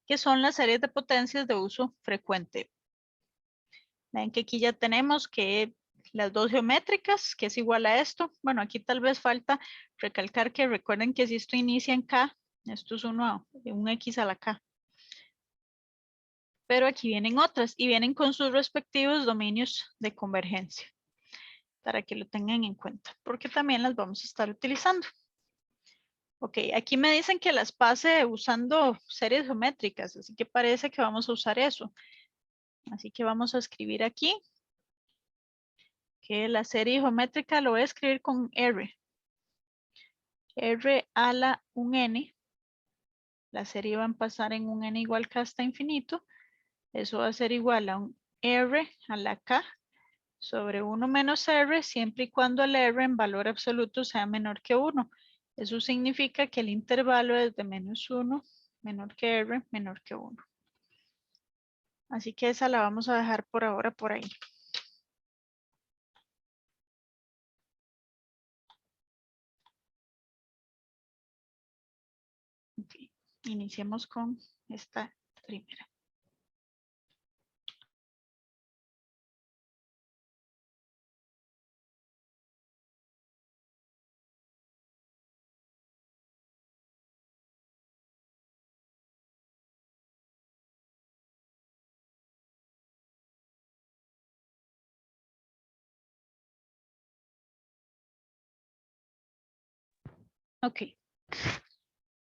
Speaker 1: que son las series de potencias de uso frecuente. Ven que aquí ya tenemos que las dos geométricas, que es igual a esto. Bueno, aquí tal vez falta recalcar que recuerden que si esto inicia en K, esto es un X a la K. Pero aquí vienen otras y vienen con sus respectivos dominios de convergencia, para que lo tengan en cuenta, porque también las vamos a estar utilizando. Ok, aquí me dicen que las pase usando series geométricas, así que parece que vamos a usar eso. Así que vamos a escribir aquí que la serie geométrica lo voy a escribir con R. R a la un n. La serie va a pasar en un n igual k hasta infinito. Eso va a ser igual a un R a la k sobre 1 menos R, siempre y cuando el R en valor absoluto sea menor que 1. Eso significa que el intervalo es de menos 1, menor que R, menor que 1. Así que esa la vamos a dejar por ahora por ahí. Okay. Iniciemos con esta primera. Ok.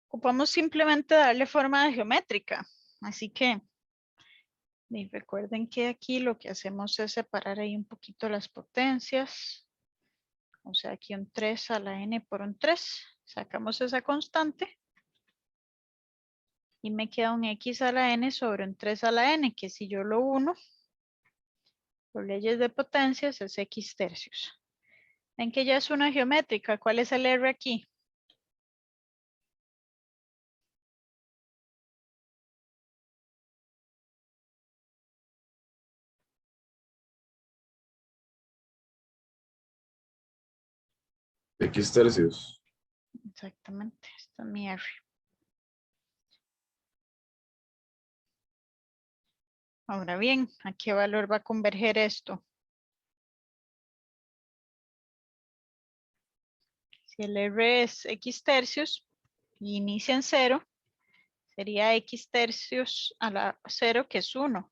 Speaker 1: Ocupamos simplemente darle forma geométrica. Así que y recuerden que aquí lo que hacemos es separar ahí un poquito las potencias. O sea, aquí un 3 a la n por un 3. Sacamos esa constante. Y me queda un x a la n sobre un 3 a la n, que si yo lo uno, por leyes de potencias es x tercios. Ven que ya es una geométrica. ¿Cuál es el R aquí?
Speaker 2: X tercios.
Speaker 1: Exactamente, esta es mi R. Ahora bien, ¿a qué valor va a converger esto? Si el R es x tercios y inicia en 0, sería x tercios a la 0, que es 1,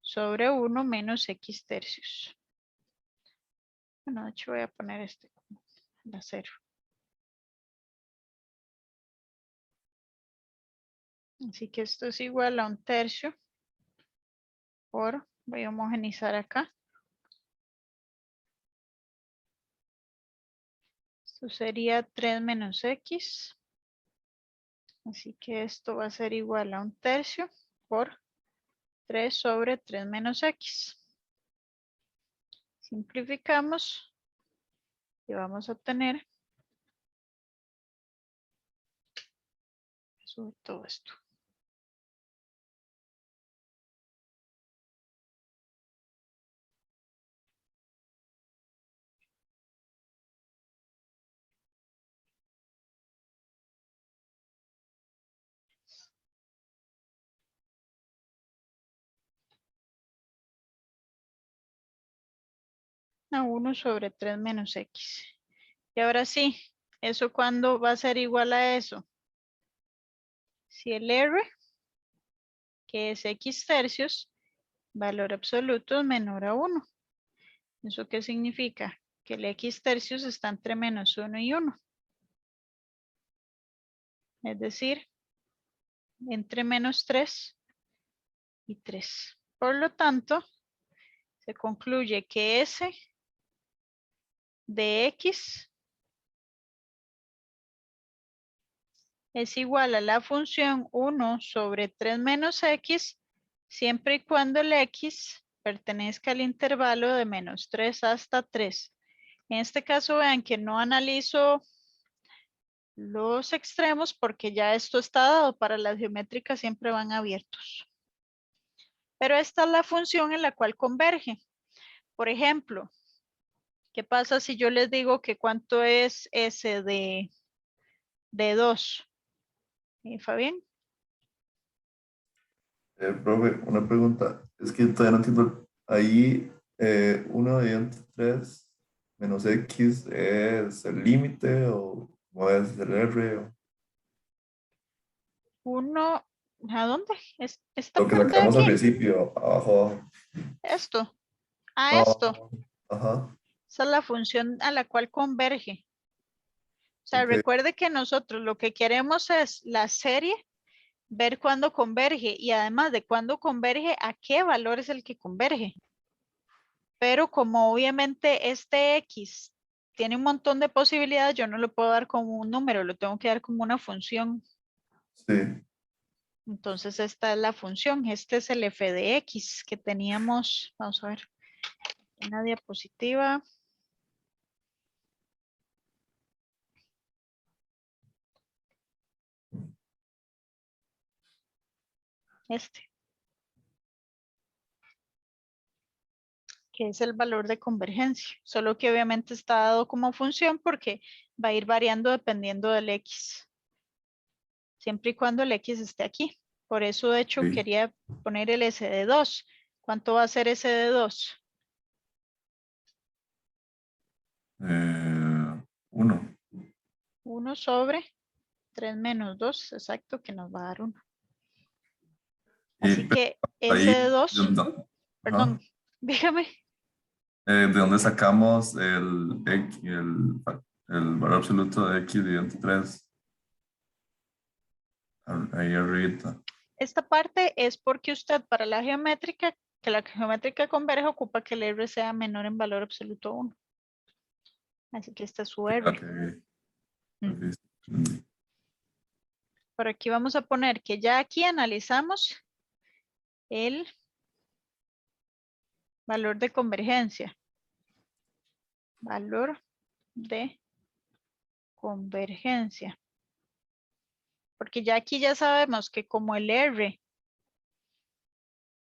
Speaker 1: sobre 1 menos x tercios. Bueno, de hecho voy a poner este como la 0. Así que esto es igual a un tercio por, voy a homogenizar acá. Esto sería 3 menos x. Así que esto va a ser igual a un tercio por 3 sobre 3 menos x. Simplificamos Y vamos a obtener sobre todo esto. A 1 sobre 3 menos x. Y ahora sí, ¿eso cuándo va a ser igual a eso? Si el R, que es x tercios, valor absoluto es menor a 1. ¿Eso qué significa? Que el x tercios está entre menos 1 y 1. Es decir, entre menos 3 y 3. Por lo tanto, se concluye que S de X es igual a la función 1 sobre 3 menos X, siempre y cuando el X pertenezca al intervalo de menos 3 hasta 3. En este caso, vean que no analizo los extremos porque ya esto está dado. Para las geométricas siempre van abiertos. Pero esta es la función en la cual converge. Por ejemplo, ¿qué pasa si yo les digo que cuánto es S de 2? Fabián.
Speaker 4: Profe, una pregunta. Es que todavía no entiendo. Ahí 1 dividente 3 menos x es el límite o es el r.
Speaker 1: 1, ¿a dónde? Esta
Speaker 4: Lo que
Speaker 1: parte de
Speaker 4: sacamos al
Speaker 1: aquí.
Speaker 4: principio, abajo.
Speaker 1: Esto.
Speaker 4: No,
Speaker 1: Esto.
Speaker 4: ajá.
Speaker 1: Esa es la función a la cual converge. O sea,
Speaker 4: Ok,
Speaker 1: recuerde que nosotros lo que queremos es la serie, ver cuándo converge y además de cuándo converge, a qué valor es el que converge. Pero como obviamente este X tiene un montón de posibilidades, yo no lo puedo dar como un número, lo tengo que dar como una función.
Speaker 4: sí.
Speaker 1: Entonces esta es la función, este es el f de x que teníamos, vamos a ver, en la diapositiva. Este, que es el valor de convergencia, solo que obviamente está dado como función porque va a ir variando dependiendo del x, siempre y cuando el x esté aquí. Por eso de hecho
Speaker 4: Sí.
Speaker 1: quería poner el s de 2. ¿Cuánto va a ser s de 2?
Speaker 4: 1.
Speaker 1: 1 sobre 3 menos 2, exacto, que nos va a dar 1. Así
Speaker 4: Y
Speaker 1: que s
Speaker 4: ahí,
Speaker 1: de 2, perdón,
Speaker 4: ajá.
Speaker 1: dígame.
Speaker 4: ¿De dónde sacamos el valor absoluto de x dividente 3? Ahí arriba.
Speaker 1: Esta parte es porque usted para la geométrica, que la geométrica converge, ocupa que el R sea menor en valor absoluto a 1. Así que esta es su R.
Speaker 4: Ok.
Speaker 1: Mm.
Speaker 4: Ok.
Speaker 1: Por aquí vamos a poner que ya aquí analizamos el valor de convergencia. Valor de convergencia. Porque ya aquí ya sabemos que como el R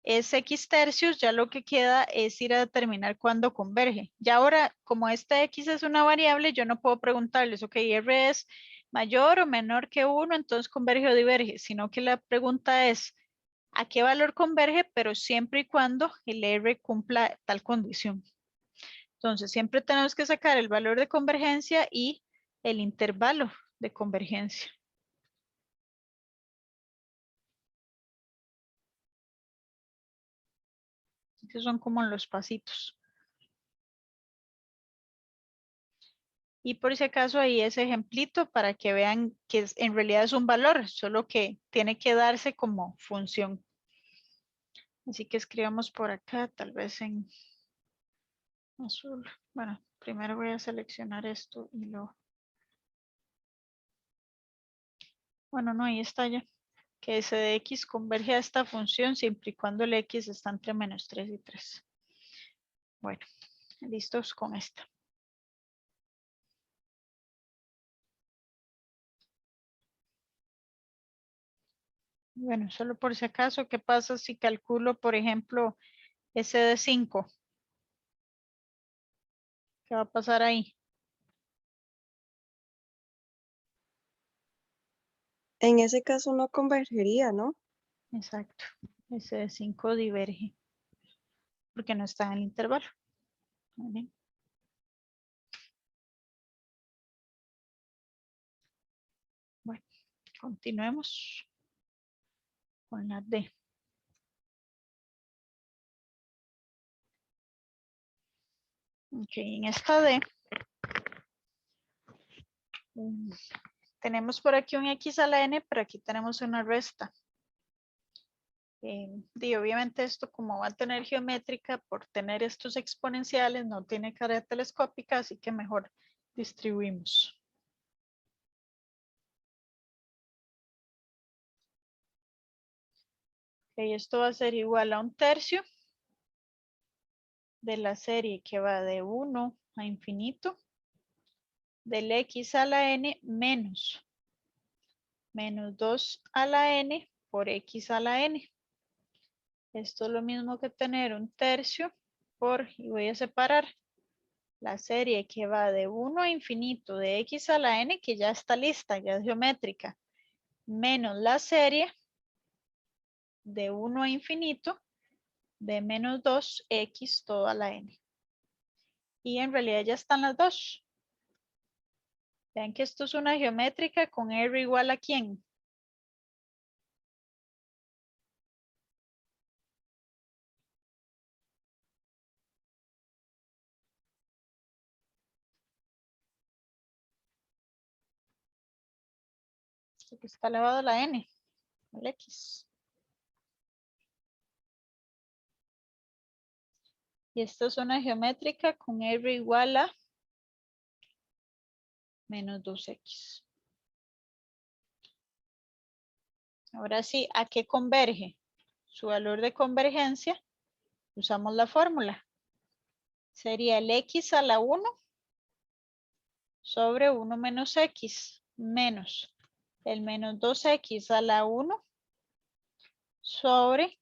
Speaker 1: es x tercios, ya lo que queda es ir a determinar cuándo converge. Ya ahora, como esta x es una variable, yo no puedo preguntarles, ok, R es mayor o menor que 1, entonces converge o diverge, sino que la pregunta es, ¿a qué valor converge? Pero siempre y cuando el R cumpla tal condición. Entonces, siempre tenemos que sacar el valor de convergencia y el intervalo de convergencia. Estos son como los pasitos. Y por si acaso ahí ese ejemplito para que vean que en realidad es un valor, solo que tiene que darse como función. Así que escribamos por acá, tal vez en azul. Bueno, primero voy a seleccionar esto y luego. Bueno, no, ahí está ya. Que S de X converge a esta función siempre y cuando el X está entre menos 3 y 3. Bueno, listos con esta. Bueno, solo por si acaso, ¿qué pasa si calculo, por ejemplo, ese de 5? ¿Qué va a pasar ahí?
Speaker 6: En ese caso no convergería, ¿no?
Speaker 1: Exacto. Ese de 5 diverge. Porque no está en el intervalo. ¿Vale? Bueno, continuemos con la D. Ok, en esta D tenemos por aquí un X a la N, pero aquí tenemos una resta. Obviamente esto como va a tener geométrica, por tener estos exponenciales, no tiene carga telescópica, así que mejor distribuimos. Ok, esto va a ser igual a 1/3 de la serie que va de 1 a infinito del X a la N menos 2 a la N por X a la N. Esto es lo mismo que tener 1/3 por, y voy a separar la serie que va de 1 a infinito de X a la N, que ya está lista, ya es geométrica, menos la serie de 1 a infinito de menos 2X todo a la N. Y en realidad ya están las dos. Vean que esto es una geométrica con R igual a ¿quién? Esto que está elevado a la N, al X. Y esto es una geométrica con R igual a menos 2X. Ahora sí, ¿a qué converge? Su valor de convergencia, usamos la fórmula. Sería el X a la 1 sobre 1 menos X menos el menos 2X a la 1 sobre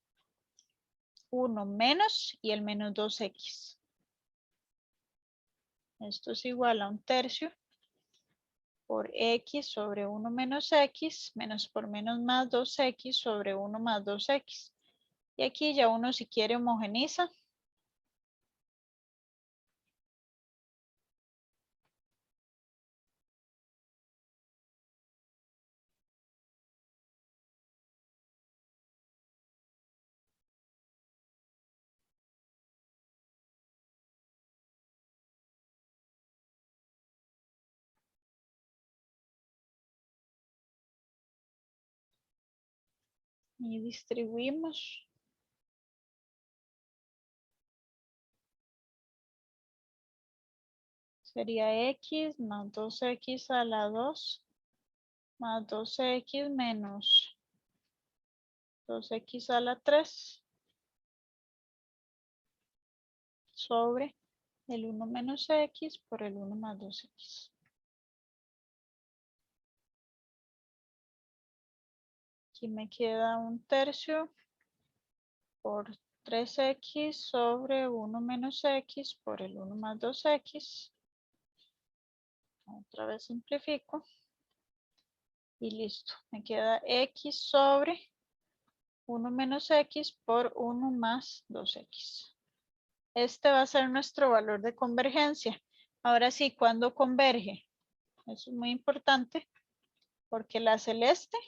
Speaker 1: 1 menos y el menos 2X. Esto es igual a 1/3 por X sobre 1 menos X, menos por menos más 2X sobre 1 más 2X. Y aquí ya uno si quiere homogeniza. Y distribuimos. Sería X más 2X a la 2 más 12X menos 2X a la 3 sobre el 1 menos X por el 1 más 2X. Aquí me queda 1/3 por 3X sobre 1 menos X por el 1 más 2X. Otra vez simplifico. Y listo. Me queda X sobre 1 menos X por 1 más 2X. Este va a ser nuestro valor de convergencia. Ahora sí, ¿cuándo converge? Eso es muy importante porque la celeste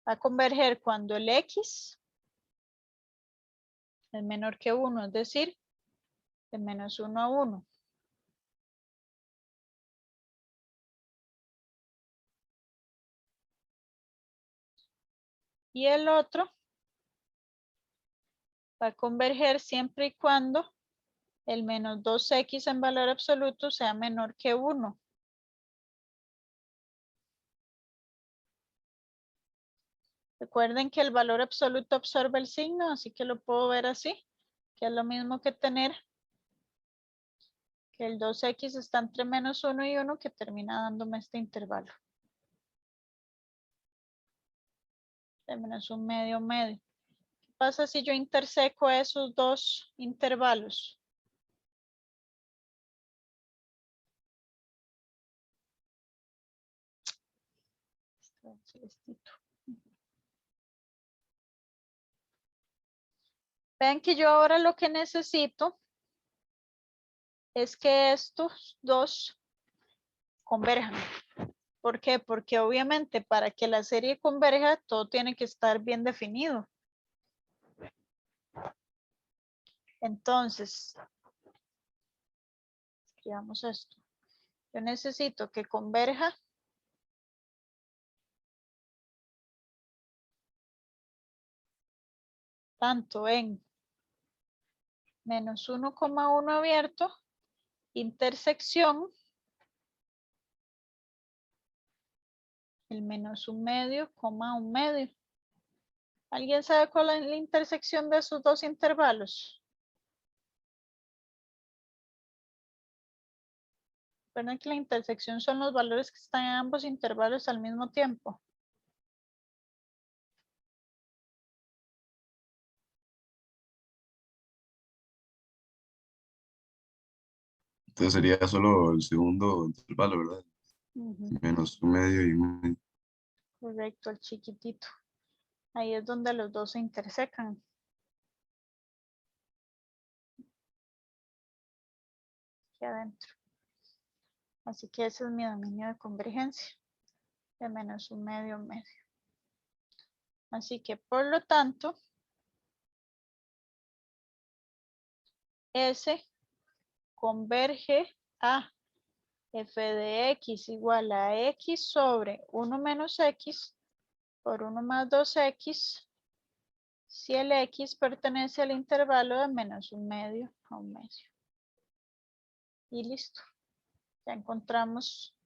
Speaker 1: va a converger cuando el X es menor que 1, es decir, de menos 1 a 1. Y el otro va a converger siempre y cuando el menos 2X en valor absoluto sea menor que 1. Recuerden que el valor absoluto absorbe el signo, así que lo puedo ver así, que es lo mismo que tener que el 2X está entre menos 1 y 1, que termina dándome este intervalo. de menos un medio medio. ¿Qué pasa si yo interseco esos dos intervalos? Celestito. Vean que yo ahora lo que necesito es que estos dos converjan. ¿Por qué? Porque obviamente para que la serie converja, todo tiene que estar bien definido. Entonces, escribamos esto. Yo necesito que converja tanto en menos 1,1 abierto, intersección, el menos un medio, coma un medio. ¿Alguien sabe cuál es la intersección de esos dos intervalos? Recuerden que la intersección son los valores que están en ambos intervalos al mismo tiempo.
Speaker 2: Entonces sería solo el segundo intervalo, ¿verdad?
Speaker 1: Ujú,
Speaker 2: Menos un medio y un medio.
Speaker 1: correcto, el chiquitito. Ahí es donde los dos se intersecan. Aquí adentro. Así que ese es mi dominio de convergencia. De menos un medio medio. Así que por lo tanto, S converge a f de x igual a x sobre 1 menos x por 1 más 2x si el x pertenece al intervalo de menos un medio a un medio. Y listo. Ya encontramos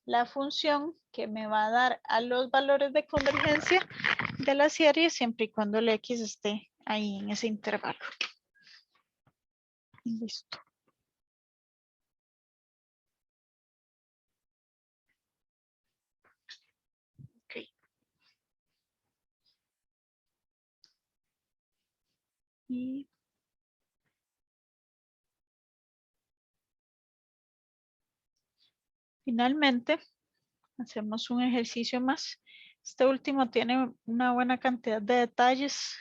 Speaker 1: la función que me va a dar a los valores de convergencia de la serie siempre y cuando el x esté ahí en ese intervalo. Y listo. Ok. Y finalmente, hacemos un ejercicio más. Este último tiene una buena cantidad de detalles.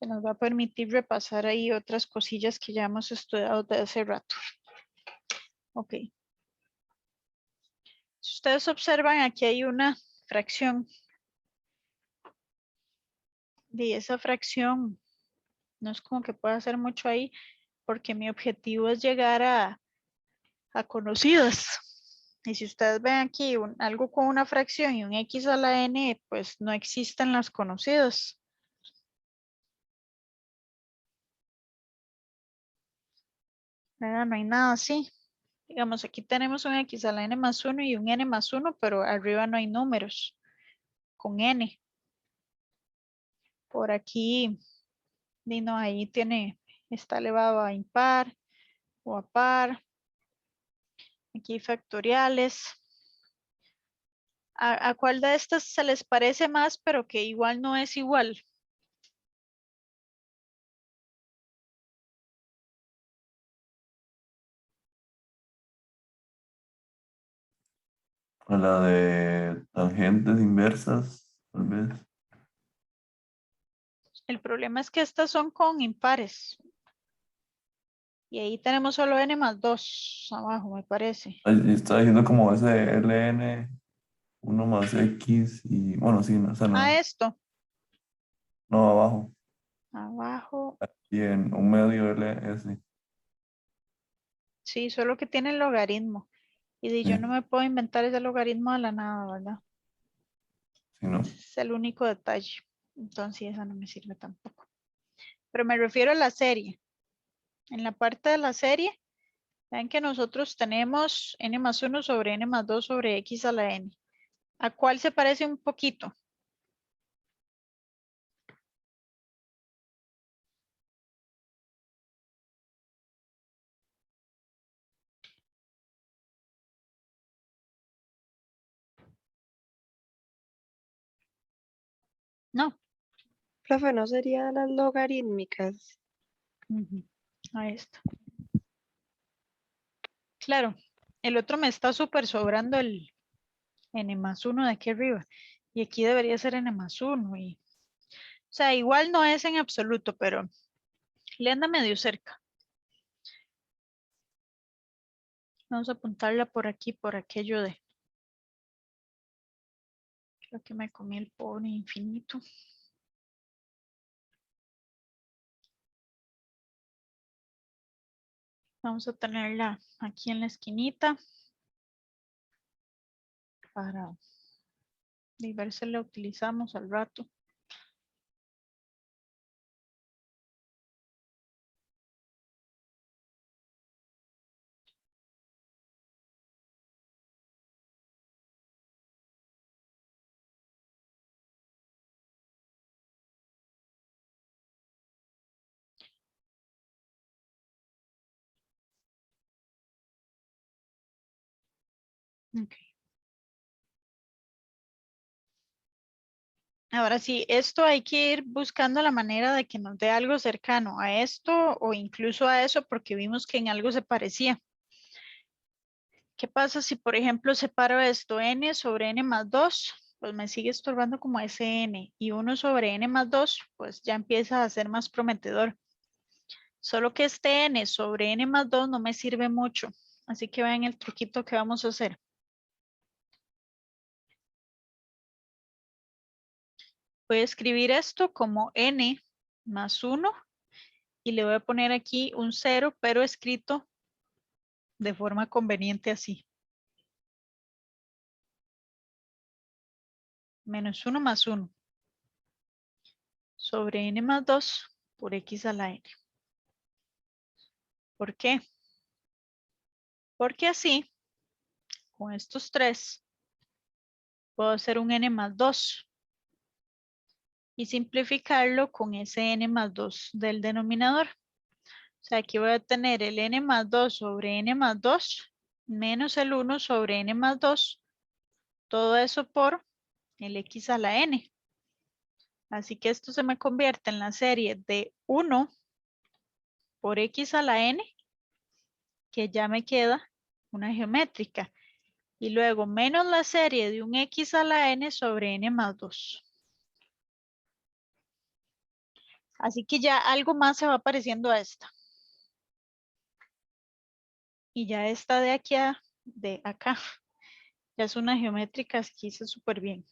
Speaker 1: Que nos va a permitir repasar ahí otras cosillas que ya hemos estudiado de hace rato. Ok. Si ustedes observan, aquí hay una fracción. Y esa fracción no es como que pueda hacer mucho ahí, porque mi objetivo es llegar a conocidas. Y si ustedes ven aquí algo con una fracción y un x a la n, pues no existen las conocidas. ¿Verdad? No hay nada así. Digamos, aquí tenemos un x a la n más 1 y un n más 1, pero arriba no hay números con n. Por aquí, no, ahí está elevado a impar o a par. Aquí factoriales. ¿A cuál de estas se les parece más, pero que igual no es igual?
Speaker 4: A la de tangentes inversas, tal vez.
Speaker 1: El problema es que estas son con impares. Y ahí tenemos solo n más 2 abajo, me parece.
Speaker 4: Ahí está diciendo como ese ln 1 más x y bueno, sí, no, o sea, no,
Speaker 1: Esto.
Speaker 4: no abajo.
Speaker 1: Abajo.
Speaker 4: Y en un medio ls.
Speaker 1: Sí, solo que tiene el logaritmo. Y yo
Speaker 4: Sí,
Speaker 1: no me puedo inventar ese logaritmo de la nada, ¿verdad?
Speaker 4: sí, no.
Speaker 1: Ese es el único detalle. Entonces esa no me sirve tampoco. Pero me refiero a la serie. En la parte de la serie, vean que nosotros tenemos n más 1 sobre n más 2 sobre x a la n. ¿A cuál se parece un poquito? No.
Speaker 6: Profe, ¿no sería las logarítmicas?
Speaker 1: Ujú, ahí está. Claro, el otro me está súper sobrando el n+1 de aquí arriba. Y aquí debería ser n+1. Y, o sea, igual no es en absoluto, pero le anda medio cerca. Vamos a apuntarla por aquí, por aquello de... Creo que me comí el pobre infinito. Vamos a tenerla aquí en la esquinita para ver si la utilizamos al rato. Ok. Ahora sí, esto hay que ir buscando la manera de que nos dé algo cercano a esto o incluso a eso porque vimos que en algo se parecía. ¿Qué pasa si, por ejemplo, separo esto n sobre n+2? Pues me sigue estorbando como ese n y 1 sobre n+2, pues ya empieza a ser más prometedor. Solo que este n sobre n+2 no me sirve mucho. Así que vean el truquito que vamos a hacer. Voy a escribir esto como n+1 y le voy a poner aquí un 0, pero escrito de forma conveniente así. -1 más 1 sobre n+2 por x a la n. ¿Por qué? Porque así, con estos tres, puedo hacer un n+2 y simplificarlo con ese n+2 del denominador. O sea, aquí voy a tener el n+2 sobre n+2 menos el 1 sobre n+2. Todo eso por el x a la n. Así que esto se me convierte en la serie de 1 por x a la n, que ya me queda una geométrica. Y luego menos la serie de un x a la n sobre n+2. Así que ya algo más se va pareciendo a esta. Y ya esta de aquí de acá, ya es una geométrica que hice súper bien.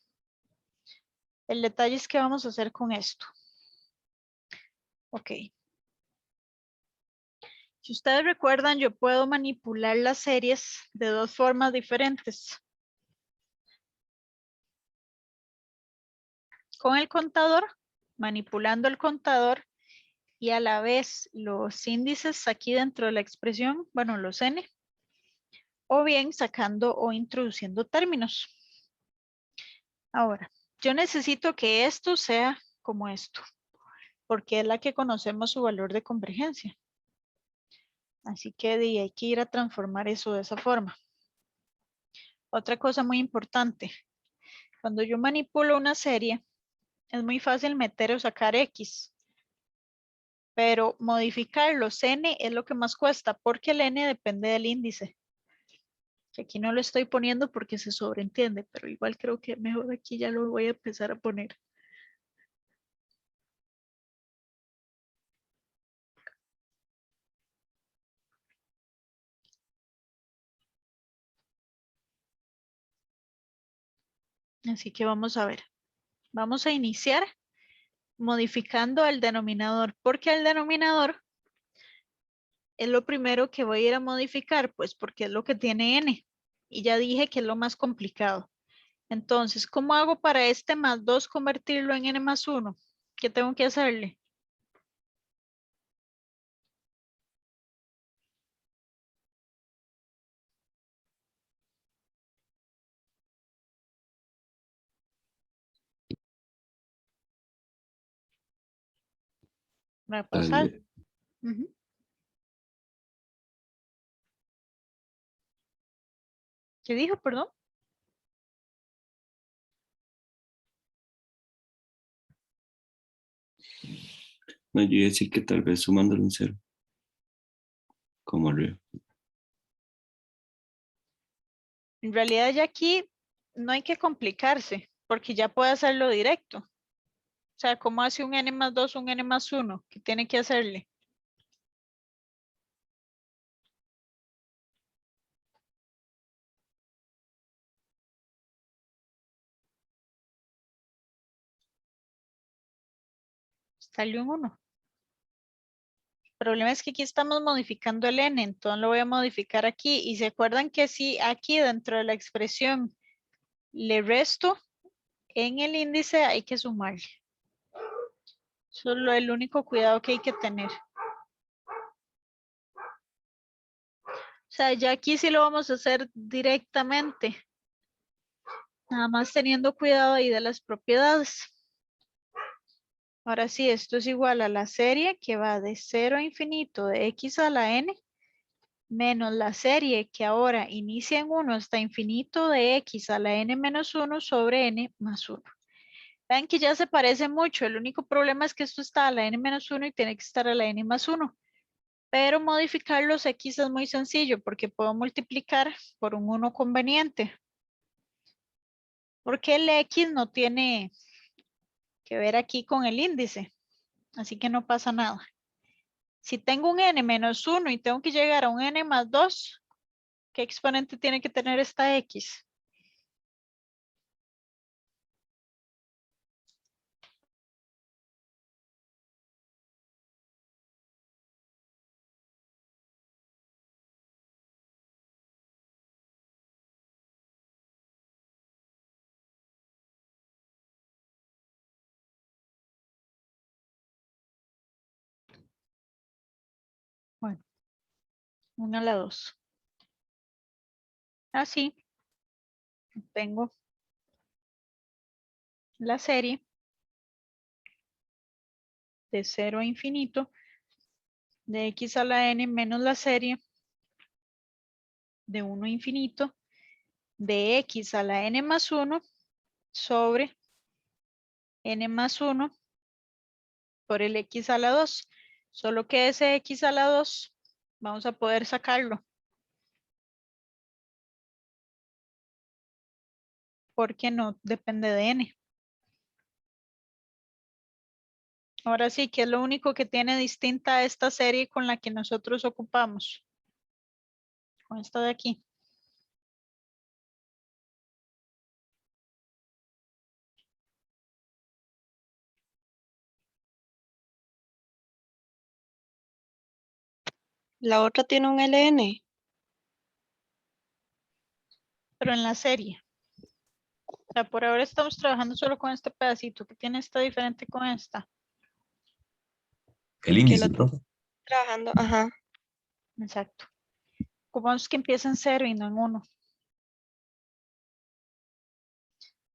Speaker 1: El detalle es qué vamos a hacer con esto. Ok. Si ustedes recuerdan, yo puedo manipular las series de dos formas diferentes. Con el contador, manipulando el contador y a la vez los índices aquí dentro de la expresión, bueno, los n, o bien sacando o introduciendo términos. Ahora, yo necesito que esto sea como esto, porque es la que conocemos su valor de convergencia. Así que hay que ir a transformar eso de esa forma. Otra cosa muy importante, cuando yo manipulo una serie, es muy fácil meter o sacar X, pero modificar los N es lo que más cuesta, porque el N depende del índice. Que aquí no lo estoy poniendo porque se sobreentiende, pero igual creo que mejor aquí ya lo voy a empezar a poner. Así que vamos a ver. Vamos a iniciar modificando el denominador, porque el denominador es lo primero que voy a ir a modificar, pues porque es lo que tiene n. Y ya dije que es lo más complicado. Entonces, ¿cómo hago para este +2 convertirlo en n+1? ¿Qué tengo que hacerle? Repasar.
Speaker 3: Dale.
Speaker 1: Ujú. ¿Qué dijo, perdón?
Speaker 3: No, yo iba a decir que tal vez sumándole un cero, como arriba.
Speaker 1: En realidad ya aquí no hay que complicarse, porque ya puede hacerlo directo. O sea, ¿cómo hace un n más 2, un n más 1? ¿Qué tiene que hacerle? Sale un 1. El problema es que aquí estamos modificando el n, entonces lo voy a modificar aquí. Y se acuerdan que si aquí dentro de la expresión le resto, en el índice hay que sumarle. Solo el único cuidado que hay que tener. O sea, ya aquí sí lo vamos a hacer directamente. Nada más teniendo cuidado ahí de las propiedades. Ahora sí, esto es igual a la serie que va de 0 a infinito de x a la n menos la serie que ahora inicia en 1 hasta infinito de x a la n menos 1 sobre n más 1. Vean que ya se parece mucho. El único problema es que esto está a la n menos 1 y tiene que estar a la n más 1. Pero modificar los x es muy sencillo porque puedo multiplicar por un 1 conveniente. Porque el x no tiene que ver aquí con el índice. Así que no pasa nada. Si tengo un n menos 1 y tengo que llegar a un n más 2, ¿qué exponente tiene que tener esta x? Bueno, 1 a la 2. Así tengo la serie de 0 a infinito de x a la n menos la serie de 1 a infinito de x a la n más 1 sobre n más 1 por el x a la 2. Solo que ese x a la 2 vamos a poder sacarlo. Porque no depende de n. Ahora sí, que es lo único que tiene distinta esta serie con la que nosotros ocupamos. Con esta de aquí.
Speaker 6: La otra tiene un LN.
Speaker 1: Pero en la serie. O sea, por ahora estamos trabajando solo con este pedacito. ¿Qué tiene esta diferente con esta?
Speaker 7: El
Speaker 6: Que
Speaker 7: índice,
Speaker 6: la
Speaker 7: profe.
Speaker 6: trabajando, ajá.
Speaker 1: Exacto. Ocupamos que empiece en 0 y no en 1.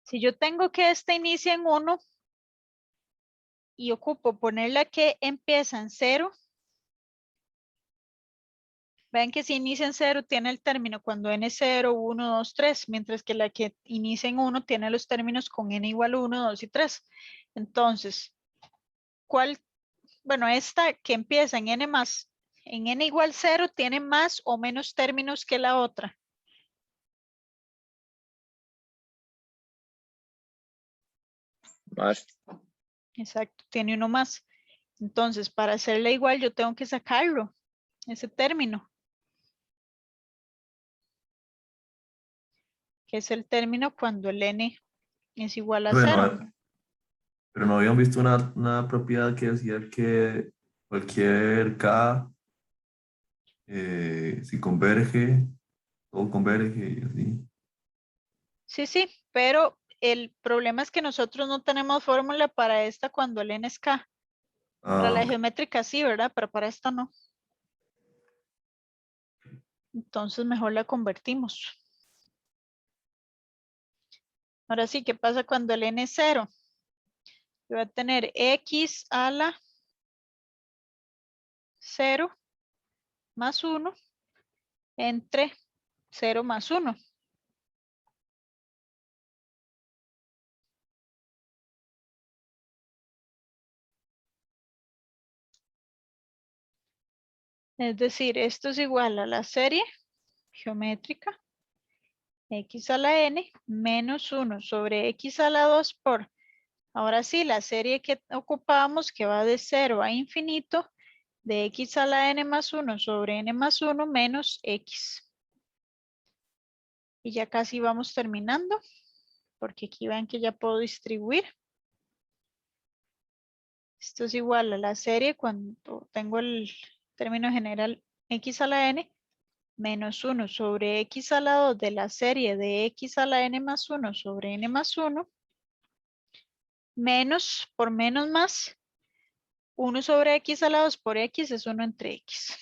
Speaker 1: Si yo tengo que esta inicie en 1 y ocupo ponerla que empieza en 0, vean que si inicia en 0 tiene el término cuando n es 0, 1, 2, 3, mientras que la que inicia en 1 tiene los términos con n igual a 1, 2 y 3. Entonces, ¿cuál? Bueno, esta que empieza en n igual 0 tiene más o menos términos que la otra.
Speaker 7: Más.
Speaker 1: Exacto, tiene uno más. Entonces, para hacerla igual, yo tengo que sacarlo, ese término. Que es el término cuando el n es igual a 0.
Speaker 4: Pero no habían visto una propiedad que decía que cualquier K, si converge, todo converge y así.
Speaker 1: Sí, sí, pero el problema es que nosotros no tenemos fórmula para esta cuando el n es k. Para
Speaker 4: Ah,
Speaker 1: la
Speaker 4: ok.
Speaker 1: geométrica sí, ¿verdad? Pero para esta no. Entonces mejor la convertimos. Ahora sí, ¿qué pasa cuando el n es 0? Yo voy a tener x a la 0 más 1 entre 0 más 1. Es decir, esto es igual a la serie geométrica x a la n menos 1 sobre x a la 2 por, ahora sí, la serie que ocupamos que va de 0 a infinito de x a la n más 1 sobre n más 1 menos x. Y ya casi vamos terminando, porque aquí ven que ya puedo distribuir. Esto es igual a la serie cuando tengo el término general x a la n menos 1 sobre x a la 2 de la serie de x a la n más 1 sobre n más 1 menos por menos más 1 sobre x a la 2 por x es 1 entre x.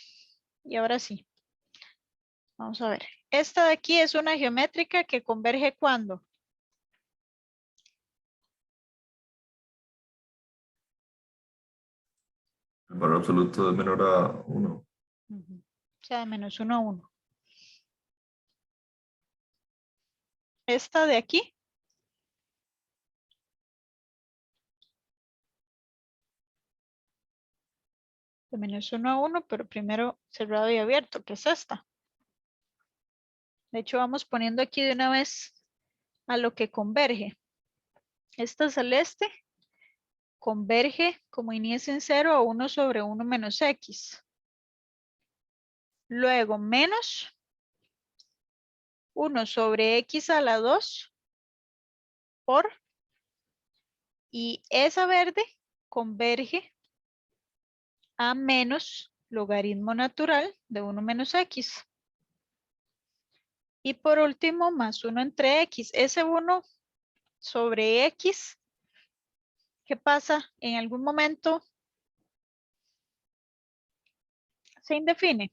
Speaker 1: Y ahora sí, vamos a ver. Esta de aquí es una geométrica que converge ¿cuándo?
Speaker 4: El valor absoluto es menor a 1.
Speaker 1: O sea, de menos 1 a 1. Esta de aquí de menos 1 a 1, pero primero cerrado y abierto, que es esta. De hecho, vamos poniendo aquí de una vez a lo que converge. Esta celeste converge como inicia en 0 a 1 sobre 1 menos x. Luego menos 1 sobre x a la 2 por, y esa verde converge a menos logaritmo natural de 1 menos x. Y por último, más 1 entre x. Ese 1 sobre x, ¿qué pasa? En algún momento se indefine.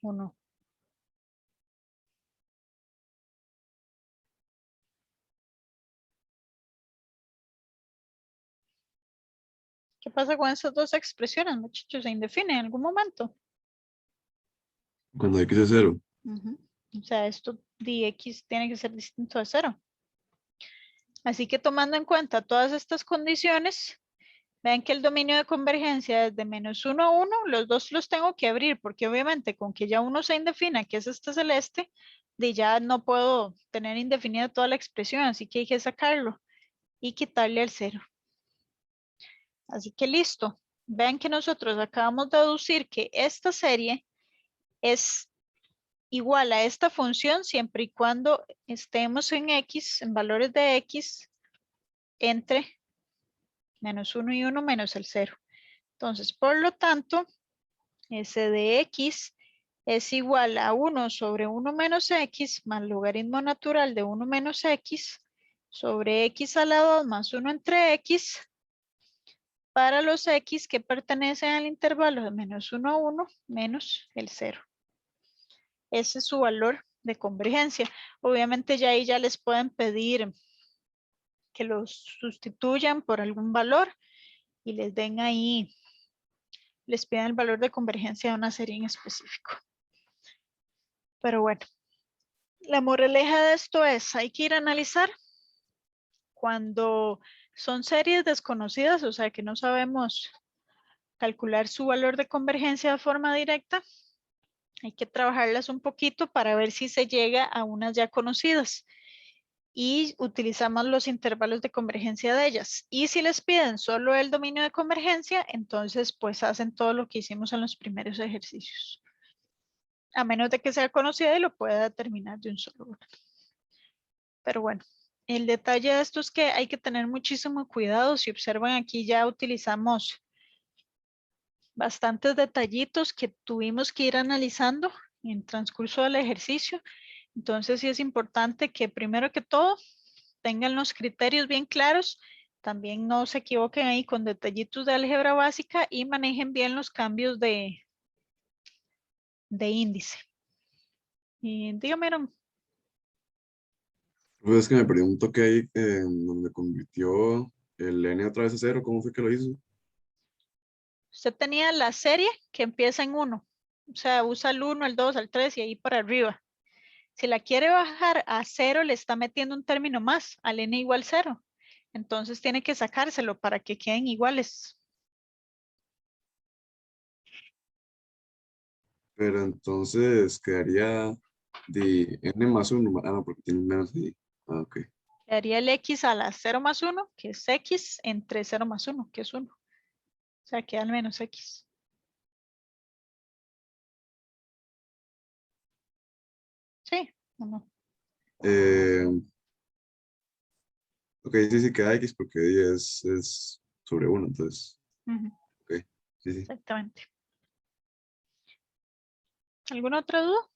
Speaker 1: Uno. ¿Qué pasa con esas dos expresiones, muchachos? Se indefine en algún momento.
Speaker 2: Cuando x es 0.
Speaker 1: O sea, esto de x tiene que ser distinto de 0. Así que tomando en cuenta todas estas condiciones, vean que el dominio de convergencia es de menos 1 a 1, los dos los tengo que abrir, porque obviamente con que ya uno se indefina, que es este celeste, de ya no puedo tener indefinida toda la expresión, así que hay que sacarlo y quitarle el 0. Así que listo. Vean que nosotros acabamos de deducir que esta serie es igual a esta función siempre y cuando estemos en x, en valores de x, entre menos 1 y 1 menos el 0. Entonces, por lo tanto, S de x es igual a 1 sobre 1 menos x más logaritmo natural de 1 menos x sobre x a la 2 más 1 entre x para los x que pertenecen al intervalo de menos 1 a 1 menos el 0. Ese es su valor de convergencia. Obviamente ya ahí ya les pueden pedir que los sustituyan por algún valor y les den ahí, les pidan el valor de convergencia de una serie en específico. Pero bueno, la moraleja de esto es, hay que ir a analizar cuando son series desconocidas, o sea que no sabemos calcular su valor de convergencia de forma directa. Hay que trabajarlas un poquito para ver si se llega a unas ya conocidas. Y utilizamos los intervalos de convergencia de ellas. Y si les piden solo el dominio de convergencia, entonces pues hacen todo lo que hicimos en los primeros ejercicios. A menos de que sea conocida y lo pueda determinar de un solo. Pero bueno, el detalle de esto es que hay que tener muchísimo cuidado. Si observan aquí ya utilizamos bastantes detallitos que tuvimos que ir analizando en el transcurso del ejercicio. Entonces sí es importante que primero que todo tengan los criterios bien claros, también no se equivoquen ahí con detallitos de álgebra básica y manejen bien los cambios de índice. Y dígame, Aaron.
Speaker 2: Es que me pregunto que ahí donde convirtió el n otra vez a 0, ¿cómo fue que lo hizo?
Speaker 1: Usted tenía la serie que empieza en 1. O sea, usa el 1, el 2, el 3 y ahí para arriba. Si la quiere bajar a 0, le está metiendo un término más, al n igual 0. Entonces tiene que sacárselo para que queden iguales.
Speaker 2: Pero entonces quedaría de n más 1. Ah, no, porque tiene un menos ahí. Ah, ok.
Speaker 1: Quedaría el x a la 0 más 1, que es x, entre 0 más 1, que es 1. O sea, queda al menos x. ¿Sí o no?
Speaker 2: Ok, sí, sí, queda x porque es sobre 1, entonces.
Speaker 1: Ujú,
Speaker 2: Ok, sí, sí.
Speaker 1: exactamente. ¿Alguna otra duda?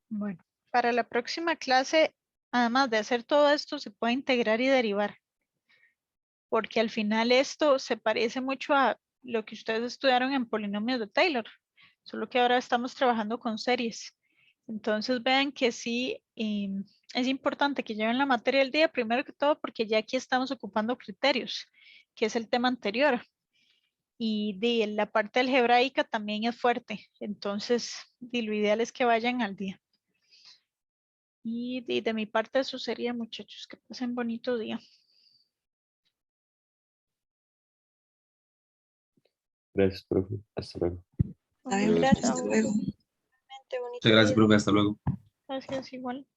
Speaker 1: Bueno, para la próxima clase, además de hacer todo esto, se puede integrar y derivar, porque al final esto se parece mucho a lo que ustedes estudiaron en polinomios de Taylor, solo que ahora estamos trabajando con series. Entonces vean que sí, es importante que lleven la materia del día, primero que todo, porque ya aquí estamos ocupando criterios, que es el tema anterior. Y de la parte algebraica también es fuerte, entonces lo ideal es que vayan al día. Y de mi parte eso sería, muchachos, que pasen bonito día.
Speaker 3: Gracias, profe. Hasta luego.
Speaker 5: Está bien,
Speaker 2: Gracias.
Speaker 5: gracias. Hasta luego.
Speaker 6: Bonito
Speaker 2: Muchas gracias,
Speaker 6: día.
Speaker 2: profe. Hasta luego.
Speaker 1: Gracias, igual.